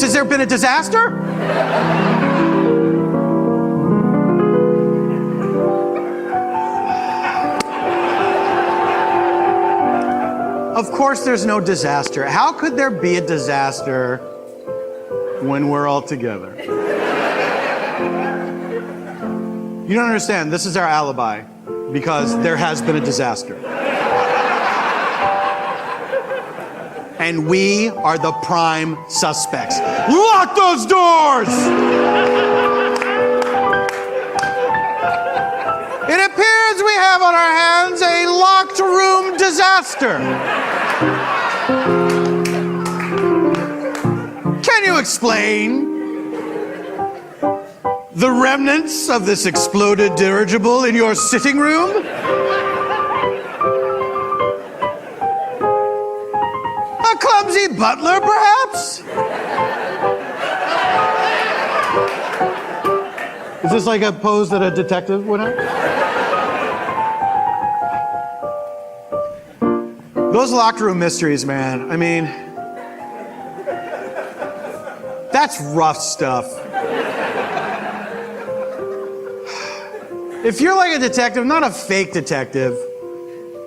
Has there been a disaster? Of course there's no disaster. How could there be a disaster when we're all together? You don't understand. This is our alibi because there has been a disaster. And we are the prime suspects. Lock those doors! It appears we have on our hands a locked room disaster. Can you explain the remnants of this exploded dirigible in your sitting room? A clumsy butler, perhaps? Is this like a pose that a detective would have? Those locked room mysteries, man, I mean, that's rough stuff. If you're like a detective, not a fake detective,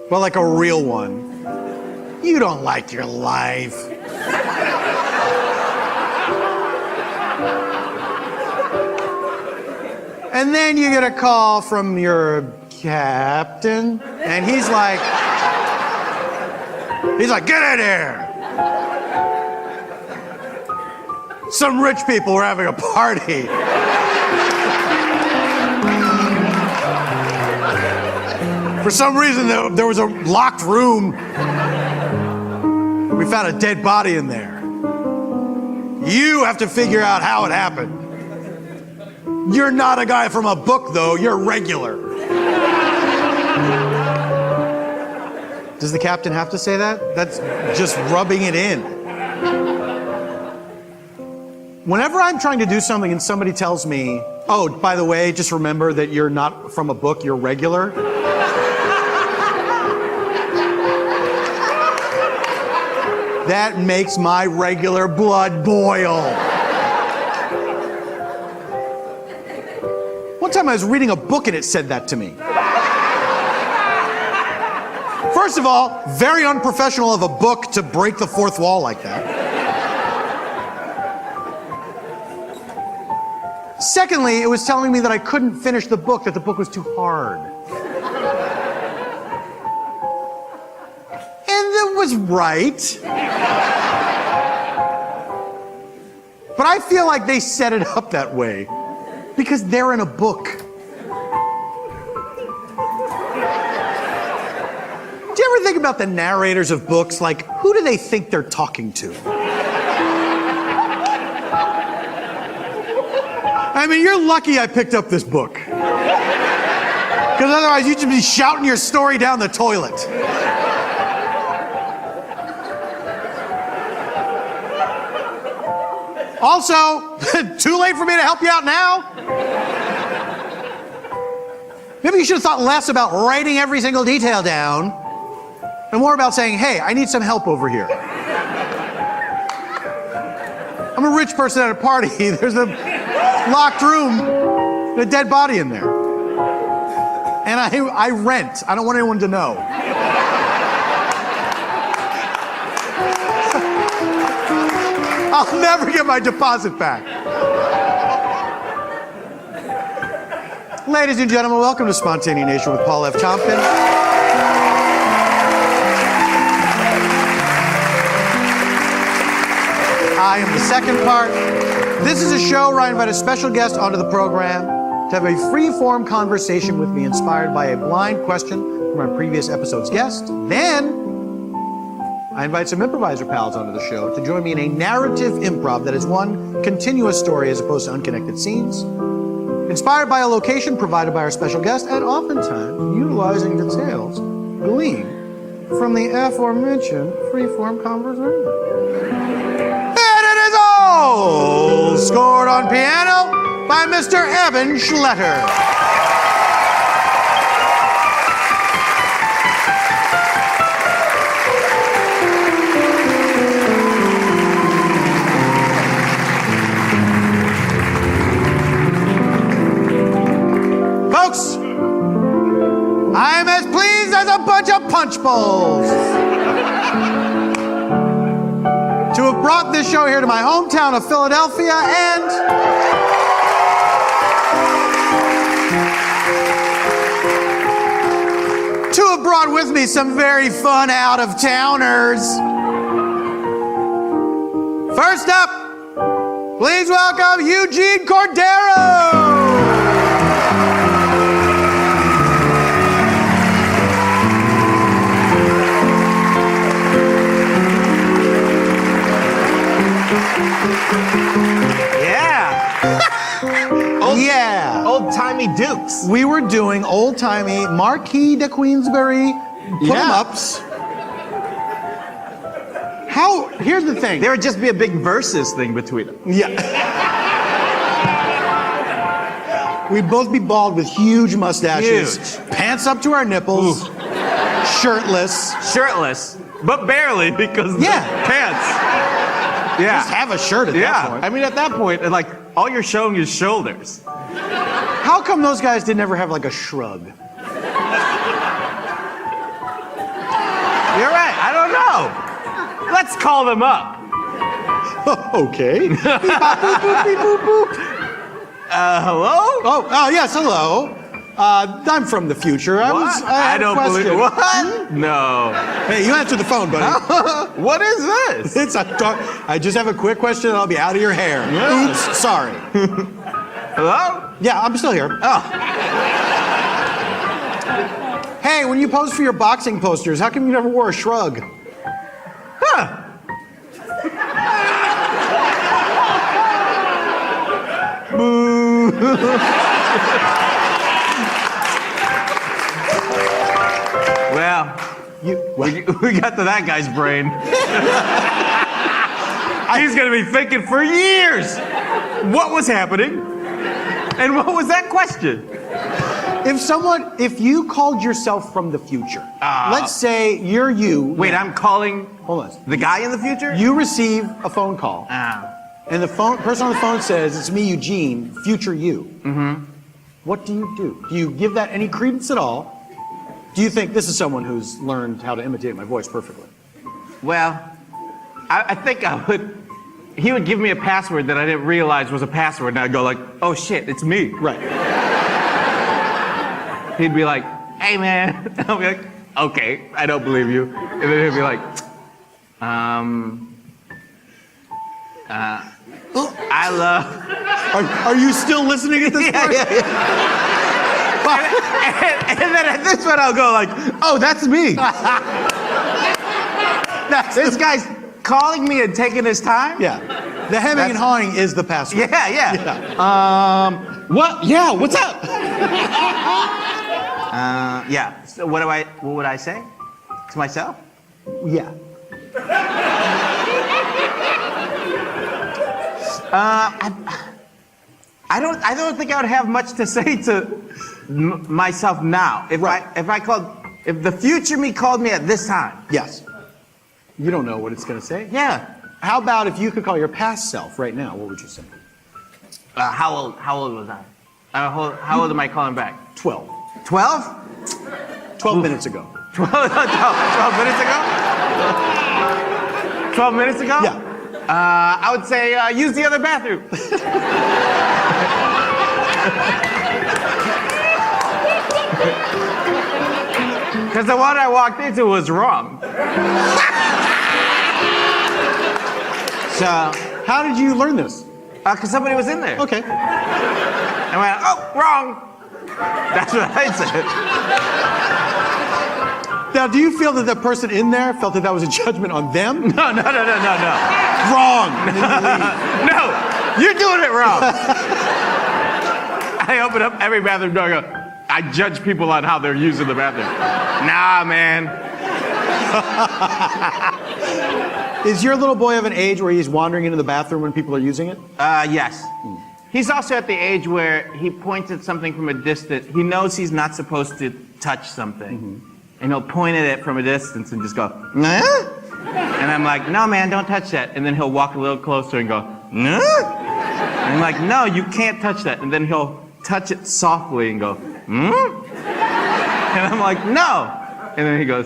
but like a real one, you don't like your life. And then you get a call from your captain, and he's like, get in here. Some rich people were having a party. For some reason, there was a locked room. We found a dead body in there. You have to figure out how it happened. You're not a guy from a book, though. You're regular. Does the captain have to say that? That's just rubbing it in. Whenever I'm trying to do something and somebody tells me, oh, by the way, just remember that you're not from a book, you're regular. That makes my regular blood boil. One time I was reading a book and it said that to me. First of all, very unprofessional of a book to break the fourth wall like that. Secondly, it was telling me that I couldn't finish the book, that the book was too hard. And that was right. But I feel like they set it up that way because they're in a book. Do you ever think about the narrators of books? Like, who do they think they're talking to? I mean, you're lucky I picked up this book. Because otherwise you'd just be shouting your story down the toilet. Also, too late for me to help you out now. Maybe you should have thought less about writing every single detail down and more about saying, hey, I need some help over here. I'm a rich person at a party. There's a locked room, a dead body in there. And I rent. I don't want anyone to know. I'll never get my deposit back. Ladies and gentlemen, welcome to Spontaneanation with Paul F. Tompkins. I am the second part. This is a show where I invite a special guest onto the program to have a free-form conversation with me inspired by a blind question from our previous episode's guest. Then, I invite some improviser pals onto the show to join me in a narrative improv that is one continuous story as opposed to unconnected scenes, inspired by a location provided by our special guest, and oftentimes utilizing details gleaned from the aforementioned free-form conversation. And it is all scored on piano by Mr. Eban Schletter. Punch Bowls. To have brought this show here to my hometown of Philadelphia and to have brought with me some very fun out-of-towners. First up, please welcome Eugene Cordero. Old-timey dukes. We were doing old-timey Marquis de Queensberry put-em-ups. Here's the thing. There would just be a big versus thing between them. Yeah. We'd both be bald with huge mustaches. Huge. Pants up to our nipples. Ooh. Shirtless. Shirtless, but barely because the pants. Yeah. Just have a shirt at that point. I mean, at that point, like, all you're showing is shoulders. How come those guys didn't ever have like a shrug? You're right, I don't know. Let's call them up. Okay. Beep, bop, boop, boop, beep, boop, boop. Hello? Oh, yes, hello. I'm from the future. I don't believe it. What? No. Hey, you answer the phone, buddy. What is this? I just have a quick question and I'll be out of your hair. Yeah. Oops, sorry. Hello? Yeah, I'm still here. Oh. Hey, when you pose for your boxing posters, how come you never wore a shrug? Huh. Boo. Well, we got to that guy's brain. He's gonna be thinking for years what was happening and what was that question. If you called yourself from the future, let's say you're you. Wait, I'm calling Hold on. the guy in the future? You receive a phone call, and the person on the phone says, "It's me, Eugene, future you." Mm-hmm. What do? Do you give that any credence at all? Do you think this is someone who's learned how to imitate my voice perfectly? Well, I think I would. He would give me a password that I didn't realize was a password, and I'd go like, "Oh shit, it's me." Right. He'd be like, "Hey man," I'll be like, "Okay, I don't believe you," and then he'd be like, I love. Are you still listening at this point? And then at this one, I'll go like, "Oh, that's me." This guy's calling me and taking his time. Yeah. The hemming and hawing is the password. Yeah. What? Yeah. What's up? Yeah. So what would I say to myself? Yeah. I don't think I would have much to say to myself now. If the future me called me at this time. Yes. You don't know what it's going to say. Yeah. How about if you could call your past self right now? What would you say? How old was I? How old am I calling back? 12. 12? 12 minutes ago. 12 minutes ago? 12 minutes ago? Yeah. I would say use the other bathroom. Because the one I walked into was wrong. So, how did you learn this? Because somebody was in there. Okay. I went, "Oh, wrong." That's what I said. Now, do you feel that the person in there felt that was a judgment on them? No. Wrong. No, you're doing it wrong. I open up every bathroom door and go, I judge people on how they're using the bathroom. Nah, man. Is your little boy of an age where he's wandering into the bathroom when people are using it? Yes. He's also at the age where he points at something from a distance. He knows he's not supposed to touch something. Mm-hmm. And he'll point at it from a distance and just go, "Nah?" And I'm like, "No, man, don't touch that." And then he'll walk a little closer and go, "Nah?" And I'm like, "No, you can't touch that." And then he'll touch it softly and go, "Hmm?" And I'm like, "No, And then he goes,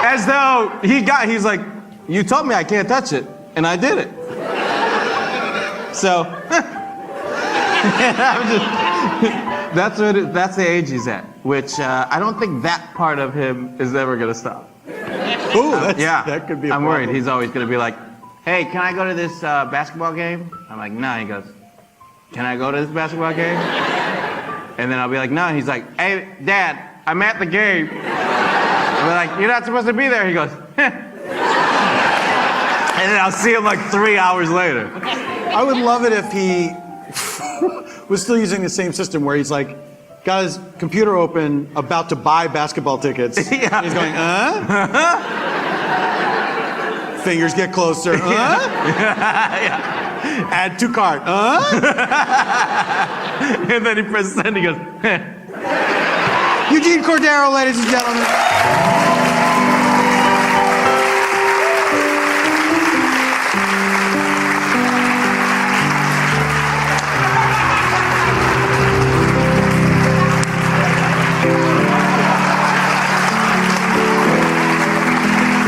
as though he's like, you told me I can't touch it, and I did it. So, that's the age he's at, which I don't think that part of him is ever gonna stop. Ooh, that could be a I'm problem. worried he's always gonna be like, hey, can I go to this basketball game? I'm like, no. He goes, can I go to this basketball game? And then I'll be like, no. He's like, hey, Dad, I'm at the game. I'll be like, you're not supposed to be there. He goes, and then I'll see him like 3 hours later. I would love it if he was still using the same system where he's like, got his computer open, about to buy basketball tickets. Yeah. He's going, Fingers get closer, Yeah. Add to cart, And then he presses send, he goes, Eugene Cordero, ladies and gentlemen.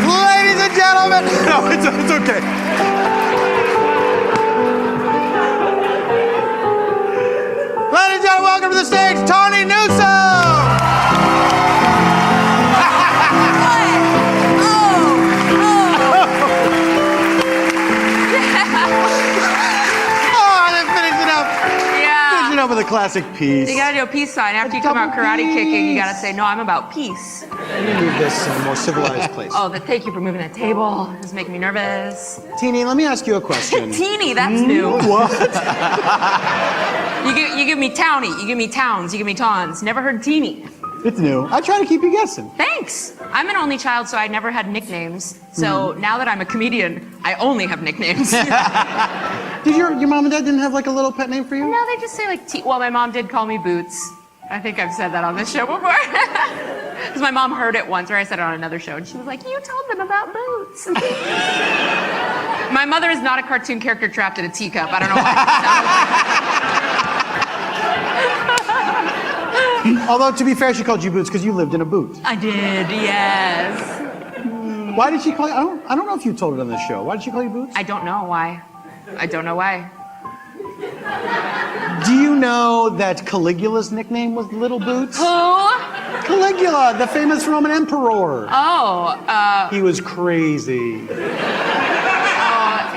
Ladies and gentlemen. No, it's okay. Ladies and gentlemen, welcome to the stage, Toni Newsome! Finishing up with a classic piece. You gotta do a peace sign. After you come out karate kicking, you gotta say, no, I'm about peace. Let me move this in a more civilized place. Oh, thank you for moving that table. It's making me nervous. Teeny, let me ask you a question. Teeny, that's new. What? You give me towny, you give me towns, you give me tawns. Never heard teeny. It's new. I try to keep you guessing. Thanks. I'm an only child, so I never had nicknames. So now that I'm a comedian, I only have nicknames. Did your mom and dad didn't have like a little pet name for you? No, they just say like well, my mom did call me Boots. I think I've said that on this show before. Because my mom heard it once, or I said it on another show, and she was like, you told them about Boots. My mother is not a cartoon character trapped in a teacup. I don't know why. Although, to be fair, she called you Boots because you lived in a boot. I did, yes. Why did she call you? I don't know if you told it on this show. Why did she call you Boots? I don't know why. I don't know why. Do you know that Caligula's nickname was Little Boots? Who? Caligula, the famous Roman emperor. Oh, He was crazy.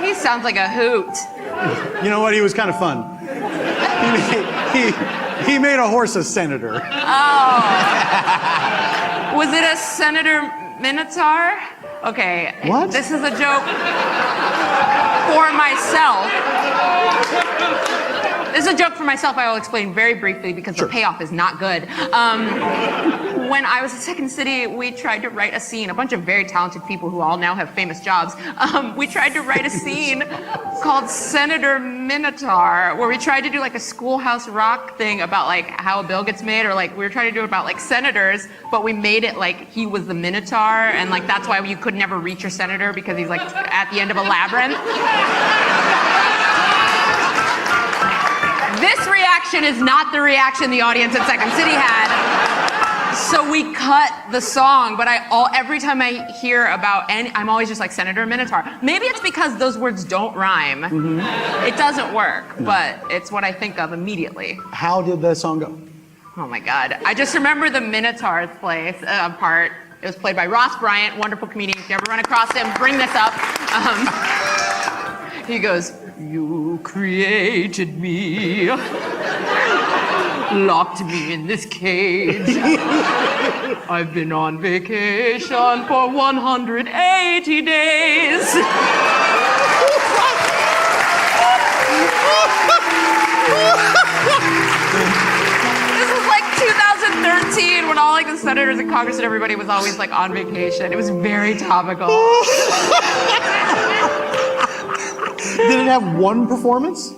he sounds like a hoot. You know what? He was kind of fun. He made a horse a senator. Oh. Was it a Senator Minotaur? Okay. What? This is a joke for myself. This is a joke for myself. I will explain very briefly because the payoff is not good. When I was at Second City, we tried to write a scene. A bunch of very talented people who all now have famous jobs. We tried to write a scene called Senator Minotaur, where we tried to do like a Schoolhouse Rock thing about like how a bill gets made, or like we were trying to do it about like senators, but we made it like he was the Minotaur, and like that's why you could never reach your senator because he's like at the end of a labyrinth. This reaction is not the reaction the audience at Second City had. So we cut the song, but every time I hear about I'm always just like Senator Minotaur. Maybe it's because those words don't rhyme. Mm-hmm. It doesn't work, but it's what I think of immediately. How did the song go? Oh my God. I just remember the Minotaur's part. It was played by Ross Bryant, wonderful comedian. If you ever run across him, bring this up. He goes, you created me, locked me in this cage. I've been on vacation for 180 days. This was like 2013 when all like the senators and Congress and everybody was always like on vacation. It was very topical. Did it have one performance?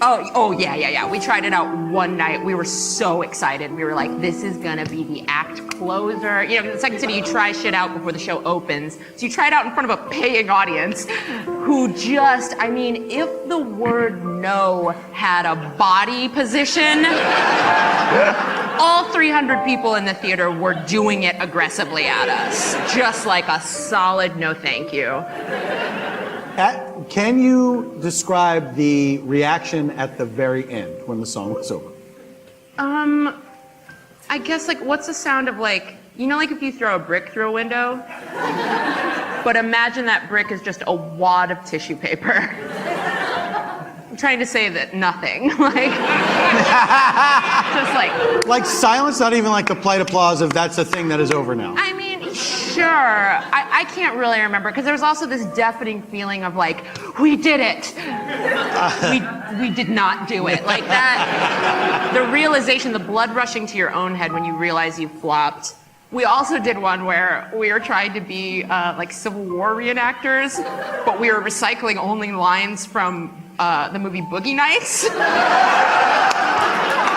Oh, yeah. We tried it out one night. We were so excited. We were like, this is gonna be the act closer. You know, in the Second City, you try shit out before the show opens. So you try it out in front of a paying audience who just, I mean, if the word no had a body position, all 300 people in the theater were doing it aggressively at us. Just like a solid no thank you. Can you describe the reaction at the very end when the song was over? I guess, like, what's the sound of, like, you know, like if you throw a brick through a window? But imagine that brick is just a wad of tissue paper. I'm trying to say that nothing, like, just like... Like silence, not even like the polite applause of that's a thing that is over now. I mean, sure. I can't really remember, because there was also this deafening feeling of like, we did it. We did not do it. Like that, the realization, the blood rushing to your own head when you realize you flopped. We also did one where we were trying to be like Civil War reenactors, but we were recycling only lines from the movie Boogie Nights.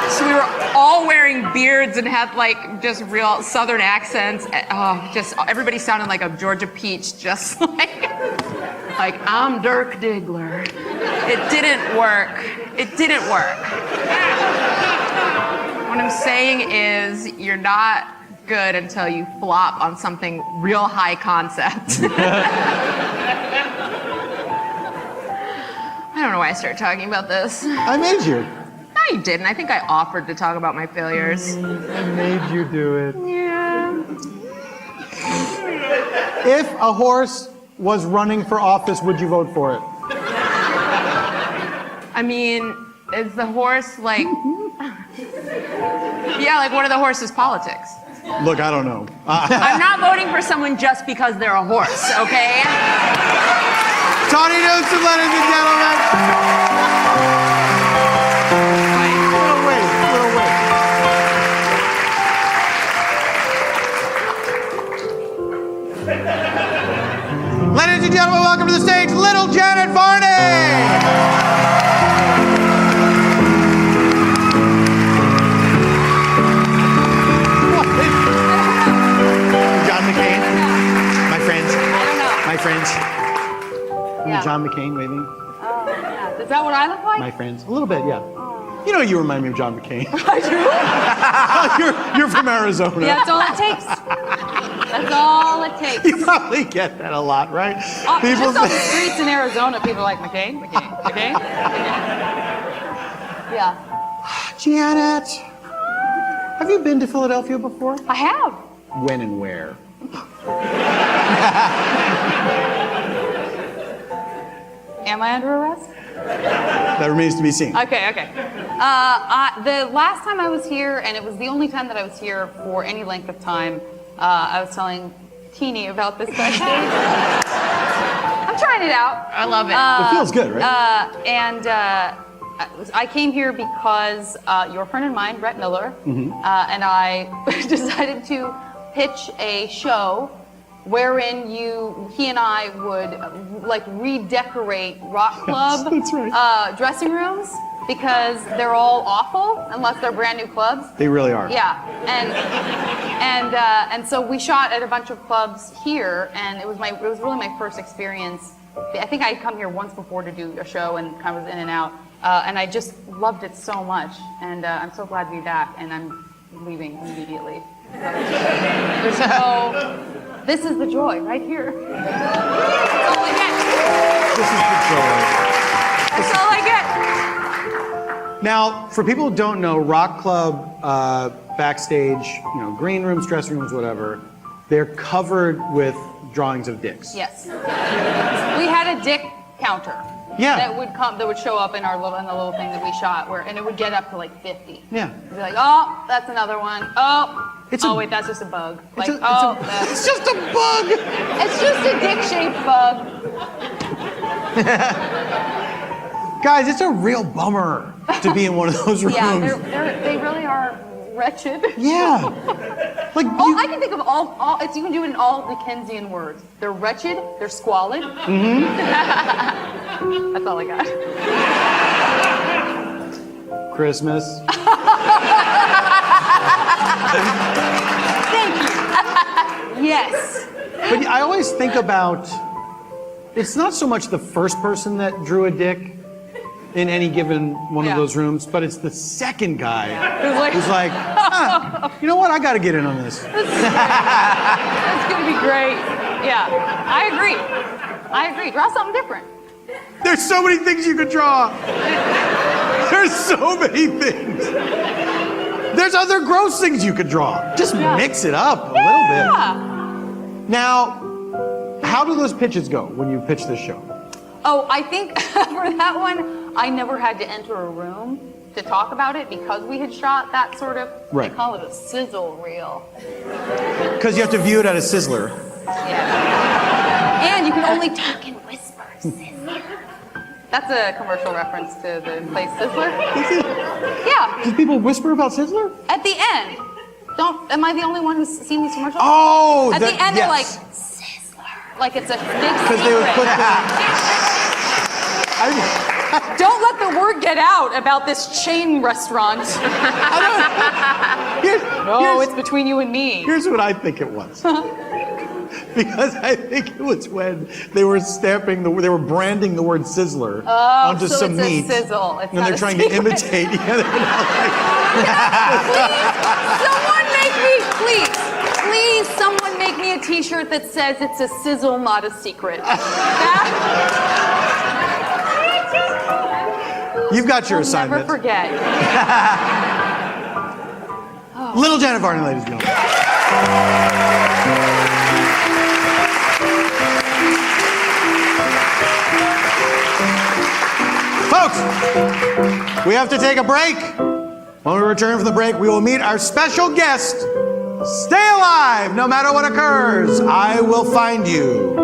So we were all wearing beards and had like just real Southern accents. Just everybody sounded like a Georgia peach, just like I'm Dirk Diggler. It didn't work. It didn't work. What I'm saying is you're not good until you flop on something real high concept. I don't know why I started talking about this. I made you. No, you didn't. I think I offered to talk about my failures. I made you do it. Yeah. If a horse was running for office, would you vote for it? I mean, is the horse like... Yeah, like what are the horse's politics? Look, I don't know. I'm not voting for someone just because they're a horse, okay? Toni Newsome, ladies and gentlemen. Little wait. Ladies and gentlemen, welcome to the stage, Little Janet Varney. My friends. Yeah. John McCain waving. Oh, yeah. Is that what I look like? My friends. A little bit, yeah. Oh. You know, you remind me of John McCain. I do? you're from Arizona. Yeah, that's all it takes. That's all it takes. You probably get that a lot, right? People just on the streets in Arizona, people are like, McCain. Yeah. Janet, have you been to Philadelphia before? I have. When and where? Am I under arrest? That remains to be seen. Okay. The last time I was here, and it was the only time that I was here for any length of time, I was telling Teeny about this backstage. I'm trying it out. I love it. It feels good, right? I came here because your friend of mine, Brett Miller, and I decided to pitch a show wherein he and I would like redecorate rock club That's right. dressing rooms because they're all awful unless they're brand new clubs. They really are. Yeah, and so we shot at a bunch of clubs here, and it was really my first experience. I think I'd come here once before to do a show and kind of was in and out, and I just loved it so much, and I'm so glad to be back, and I'm leaving immediately. So this is the joy right here. That's all I get. This is the joy. That's all I get. Now, for people who don't know, rock club backstage, green rooms, dressing rooms, whatever, they're covered with drawings of dicks. Yes. We had a dick counter. Yeah. That would show up in the little thing that we shot, and it would get up to like 50. Yeah. It'd be like, oh, that's another one. Wait, that's just a bug. Like, it's just a bug. It's just a dick-shaped bug. Guys, it's a real bummer to be in one of those rooms. Yeah, they really are wretched. Yeah. Like I can think of all you can do it in all Dickensian words. They're wretched, they're squalid. That's all I got. Christmas. Thank you. Yes. But I always think about, it's not so much the first person that drew a dick in any given one of those rooms, but it's the second guy who's like, you know what, I gotta get in on this. That's gonna be great. Yeah, I agree. Draw something different. There's so many things you could draw. There's so many things. There's other gross things you could draw. Just mix it up a little bit. Now, how do those pitches go when you pitch this show? Oh, I think for that one, I never had to enter a room to talk about it because we had shot that sort of, they call it a sizzle reel. Because you have to view it at a sizzler. Yeah. And you can only talk in whispers. Sizzler. That's a commercial reference to the place Sizzler. Yeah. Do people whisper about Sizzler? At the end. Am I the only one who's seen these commercials? Oh, at the end they're like, Sizzler. Like it's a big secret. Because they would put Don't let the word get out about this chain restaurant. It's between you and me. Here's what I think it was. Because I think it was when they were they were branding the word Sizzler onto so some it's meat. A sizzle. It's and they're trying to imitate. Please, someone make me a t-shirt that says it's a sizzle, not a secret. You've got your assignment. Never forget. Little Janet Varney, ladies and gentlemen. Folks, we have to take a break. When we return from the break, we will meet our special guest. Stay alive, no matter what occurs. I will find you.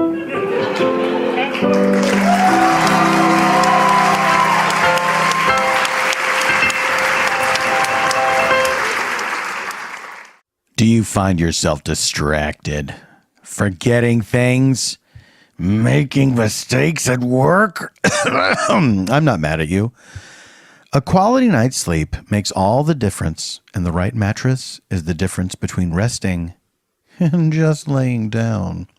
Do you find yourself distracted, forgetting things, making mistakes at work? I'm not mad at you. A quality night's sleep makes all the difference, and the right mattress is the difference between resting and just laying down.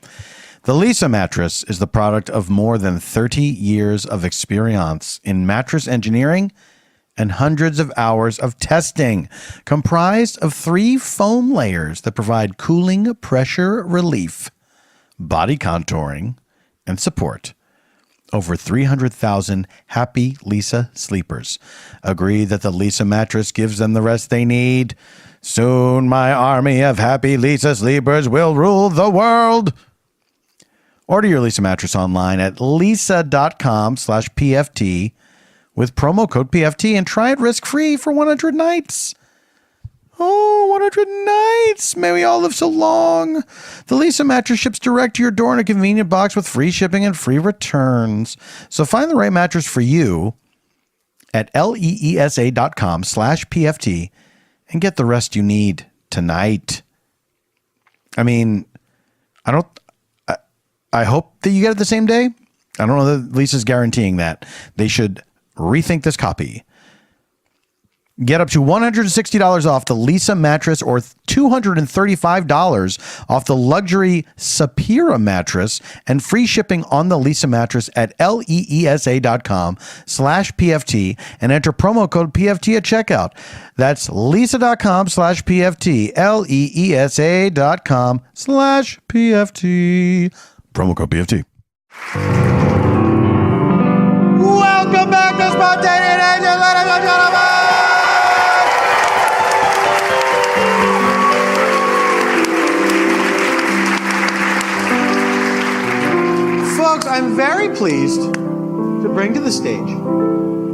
The Leesa mattress is the product of more than 30 years of experience in mattress engineering and hundreds of hours of testing, comprised of 3 foam layers that provide cooling, pressure relief, body contouring, and support. Over 300,000 happy Leesa sleepers agree that the Leesa mattress gives them the rest they need. Soon my army of happy Leesa sleepers will rule the world. Order your Leesa mattress online at leesa.com/PFT with promo code PFT and try it risk-free for 100 nights. Oh, 100 nights. May we all live so long. The Leesa mattress ships direct to your door in a convenient box with free shipping and free returns. So find the right mattress for you at leesa.com/PFT and get the rest you need tonight. I mean, I hope that you get it the same day. I don't know that Leesa's guaranteeing that. They should rethink this copy. Get up to $160 off the Leesa mattress or $235 off the luxury Sapira mattress and free shipping on the Leesa mattress at leesa.com/PFT and enter promo code PFT at checkout. That's leesa.com/PFT, leesa.com/PFT. Promo code PFT. Welcome back to Spontaneanation, ladies and gentlemen. Folks, I'm very pleased to bring to the stage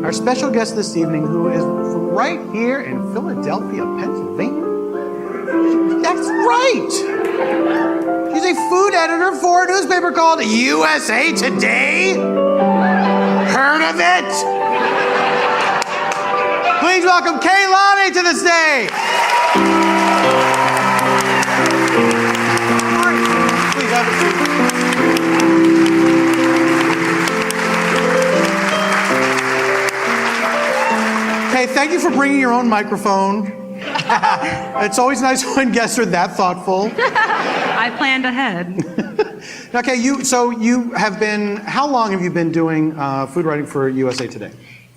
our special guest this evening, who is from right here in Philadelphia, Pennsylvania. That's right. She's a food editor for a newspaper called USA Today. Heard of it? Please welcome Kae Lani to the stage. Please have a seat. Okay, thank you for bringing your own microphone. It's always nice when guests are that thoughtful. I planned ahead. Okay, how long have you been doing food writing for USA Today?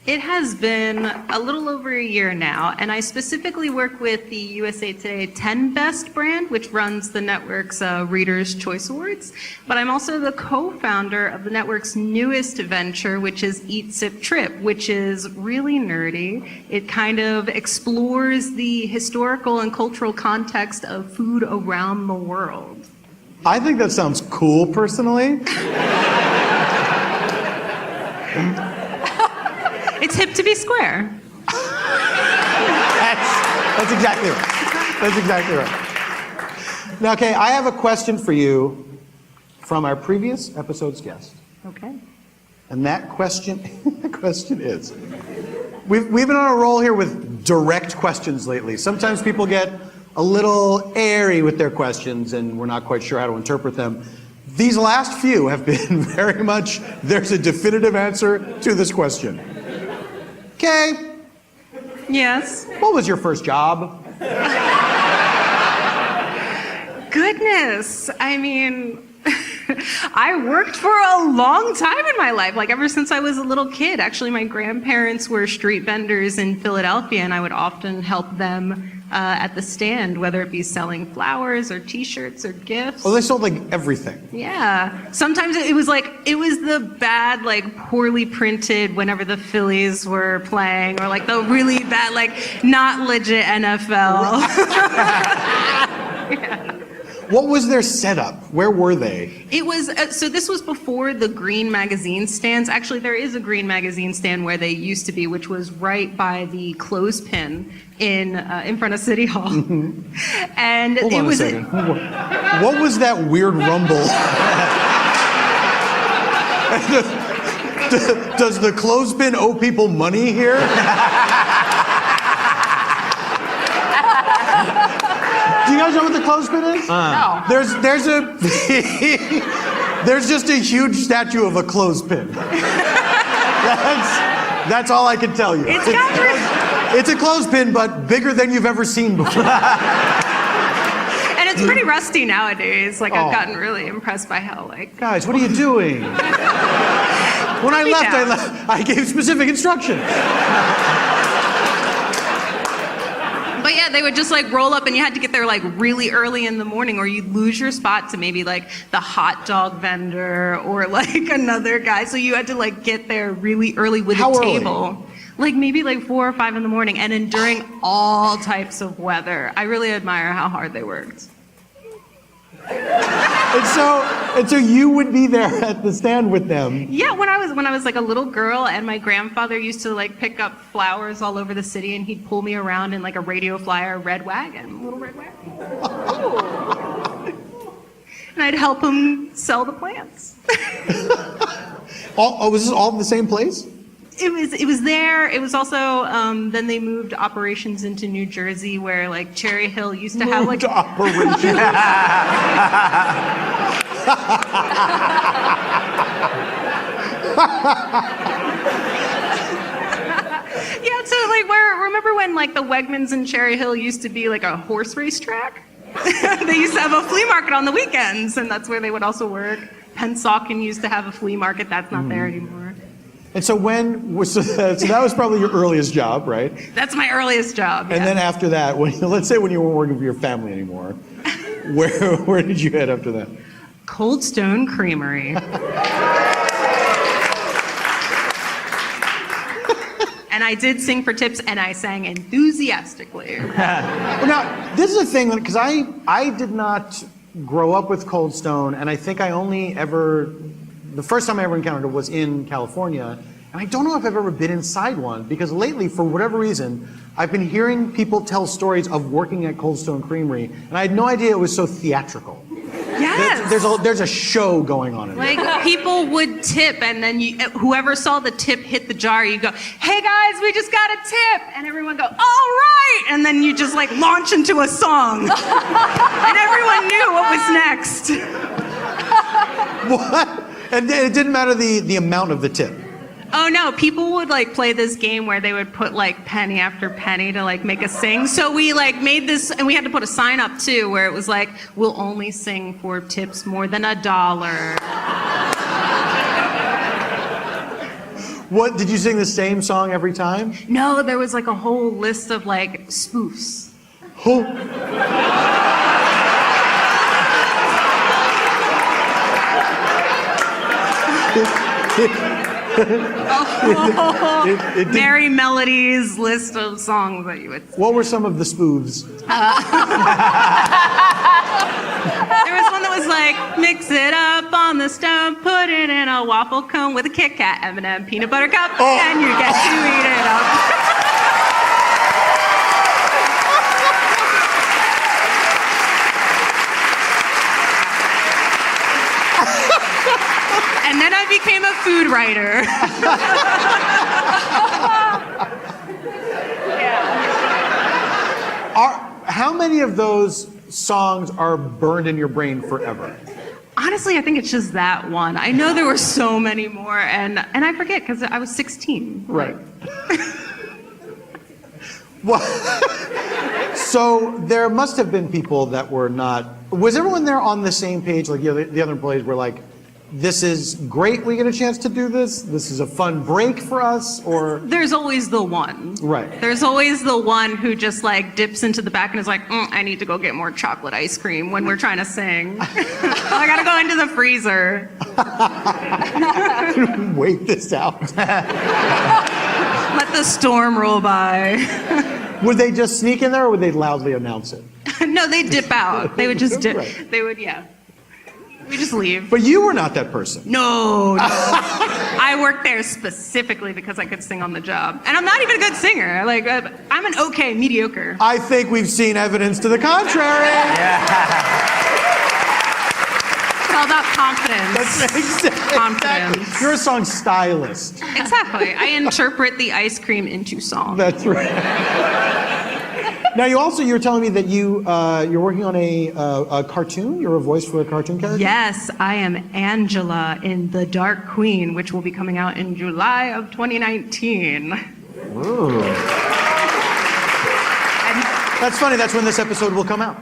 It has been a little over a year now, and I specifically work with the USA Today 10 Best brand, which runs the network's Reader's Choice Awards. But I'm also the co-founder of the network's newest venture, which is Eat, Sip, Trip, which is really nerdy. It kind of explores the historical and cultural context of food around the world. I think that sounds cool, personally. It's hip to be square. That's exactly right. That's exactly right. Now, Kae, I have a question for you from our previous episode's guest. Okay. And that question is, we've been on a roll here with direct questions lately. Sometimes people get a little airy with their questions and we're not quite sure how to interpret them. These last few have been very much, there's a definitive answer to this question. Kae, Yes. what was your first job? Goodness. I mean, I worked for a long time in my life, like ever since I was a little kid. Actually, my grandparents were street vendors in Philadelphia, and I would often help them at the stand, whether it be selling flowers or T-shirts or gifts. Oh, they sold like everything. Yeah. Sometimes it was the bad, like poorly printed whenever the Phillies were playing, or like the really bad, like not legit NFL. Yeah. What was their setup? Where were they? It was, so this was before the green magazine stands. Actually, there is a green magazine stand where they used to be, which was right by the clothespin in front of City Hall. Mm-hmm. And Hold it on was a second. What was that weird rumble? Does the clothespin owe people money here? Do you guys know what the clothespin is? No. There's just a huge statue of a clothespin. That's all I can tell you. It's a clothespin, but bigger than you've ever seen before. And it's pretty rusty nowadays. Like, I've Oh. gotten really impressed by how, like... Guys, what are you doing? When I left, I gave specific instructions. But yeah, they would just like roll up and you had to get there like really early in the morning, or you'd lose your spot to maybe like the hot dog vendor or like another guy. So you had to like get there really early with How a early? table. Like maybe like 4 or 5 in the morning, and enduring all types of weather. I really admire how hard they worked. And so you would be there at the stand with them. Yeah, when I was like a little girl, and my grandfather used to like pick up flowers all over the city, and he'd pull me around in like a radio flyer red wagon, little red wagon. And I'd help him sell the plants. Was this all in the same place? It was there. It was also then they moved operations into New Jersey, where like Cherry Hill used to have like operation. Yeah, so like remember when like the Wegmans in Cherry Hill used to be like a horse race track? They used to have a flea market on the weekends, and that's where they would also work. Pennsauken used to have a flea market. That's not there anymore. And so so that was probably your earliest job, right? That's my earliest job. And yeah. then after that, let's say when you weren't working for your family anymore, where did you head after that? Cold Stone Creamery. And I did sing for tips, and I sang enthusiastically. Well, now, this is a thing, because I did not grow up with Cold Stone, and I think the first time I ever encountered it was in California, and I don't know if I've ever been inside one, because lately, for whatever reason, I've been hearing people tell stories of working at Cold Stone Creamery, and I had no idea it was so theatrical. Yes. There's a show going on in there. Like, people would tip, and then whoever saw the tip hit the jar, you go, "Hey guys, we just got a tip," and everyone go, "All right," and then you just like launch into a song, and everyone knew what was next. What? And it didn't matter the amount of the tip. Oh no, people would like play this game where they would put like penny after penny to like make us sing. So we like made this, and we had to put a sign up too where it was like, we'll only sing for tips more than $1. What, did you sing the same song every time? No, there was like a whole list of like spoofs. Oh. Merry Melodies list of songs that you would sing. What were some of the spoofs? There was one that was like, mix it up on the stove, put it in a waffle cone with a Kit Kat, M&M, peanut butter cup, and you get to eat it up. And then I became a food writer. How many of those songs are burned in your brain forever? Honestly, I think it's just that one. I know there were so many more, and I forget because I was 16. Right. Well, so there must have been people that were not. Was everyone there on the same page? Like the other employees were like, this is great, we get a chance to do this. This is a fun break for us, or? There's always the one. Right. There's always the one who just like dips into the back and is like, I need to go get more chocolate ice cream when we're trying to sing. I gotta go into the freezer. Wait this out. Let the storm roll by. Would they just sneak in there, or would they loudly announce it? No, they dip out. They would just dip. Right. They would, yeah. We just leave. But you were not that person. No. I worked there specifically because I could sing on the job. And I'm not even a good singer. Like, I'm an okay, mediocre. I think we've seen evidence to the contrary. It's all about confidence. That's exactly. Confidence. You're a song stylist. Exactly. I interpret the ice cream into song. That's right. Now, you were telling me that you're working on a cartoon. You're a voice for a cartoon character. Yes, I am Angela in The Dark Queen, which will be coming out in July of 2019. Ooh. That's funny. That's when this episode will come out.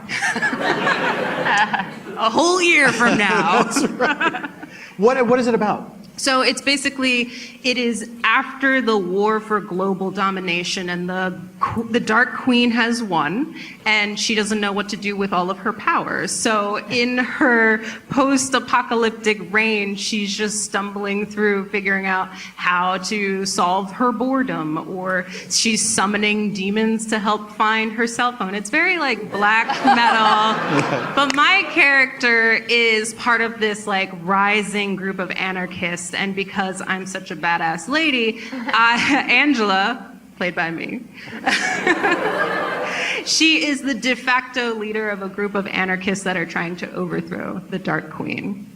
A whole year from now. That's right. What is it about? So it's basically, it is after the war for global domination, and the Dark Queen has won, and she doesn't know what to do with all of her powers. So in her post-apocalyptic reign, she's just stumbling through figuring out how to solve her boredom, or she's summoning demons to help find her cell phone. It's very like black metal, but my character is part of this like rising group of anarchists. And because I'm such a badass lady, Angela, played by me, she is the de facto leader of a group of anarchists that are trying to overthrow the Dark Queen.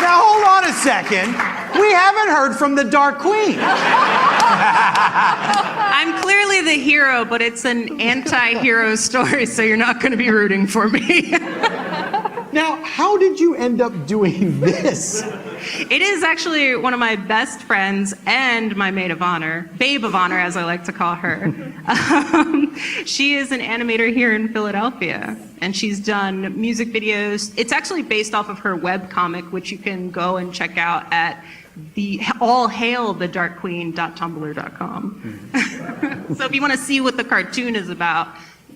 Now, hold on a second. We haven't heard from the Dark Queen. I'm clearly the hero, but it's an anti-hero story, so you're not going to be rooting for me. Now, how did you end up doing this? It is actually one of my best friends and my maid of honor, babe of honor, as I like to call her. She is an animator here in Philadelphia, and she's done music videos. It's actually based off of her webcomic, which you can go and check out at allhailthedarkqueen.tumblr.com. So if you want to see what the cartoon is about,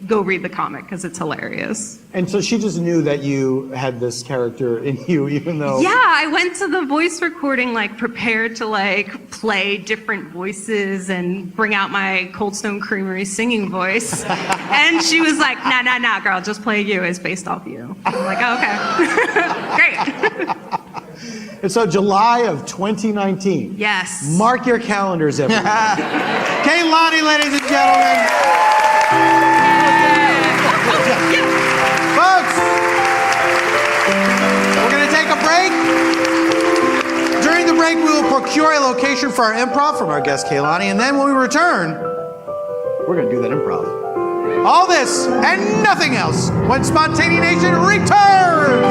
go read the comic because it's hilarious. And so she just knew that you had this character in you, even though... Yeah, I went to the voice recording like prepared to like play different voices and bring out my Cold Stone Creamery singing voice. And she was like, nah, girl, just play you. It's based off you. I'm like, oh, okay. Great. And so July of 2019. Yes. Mark your calendars, everyone. Kae Lani, ladies and gentlemen. Folks, we're going to take a break. During the break, we will procure a location for our improv from our guest Kae Lani, and then when we return, we're going to do that improv. All this and nothing else when Spontaneanation returns.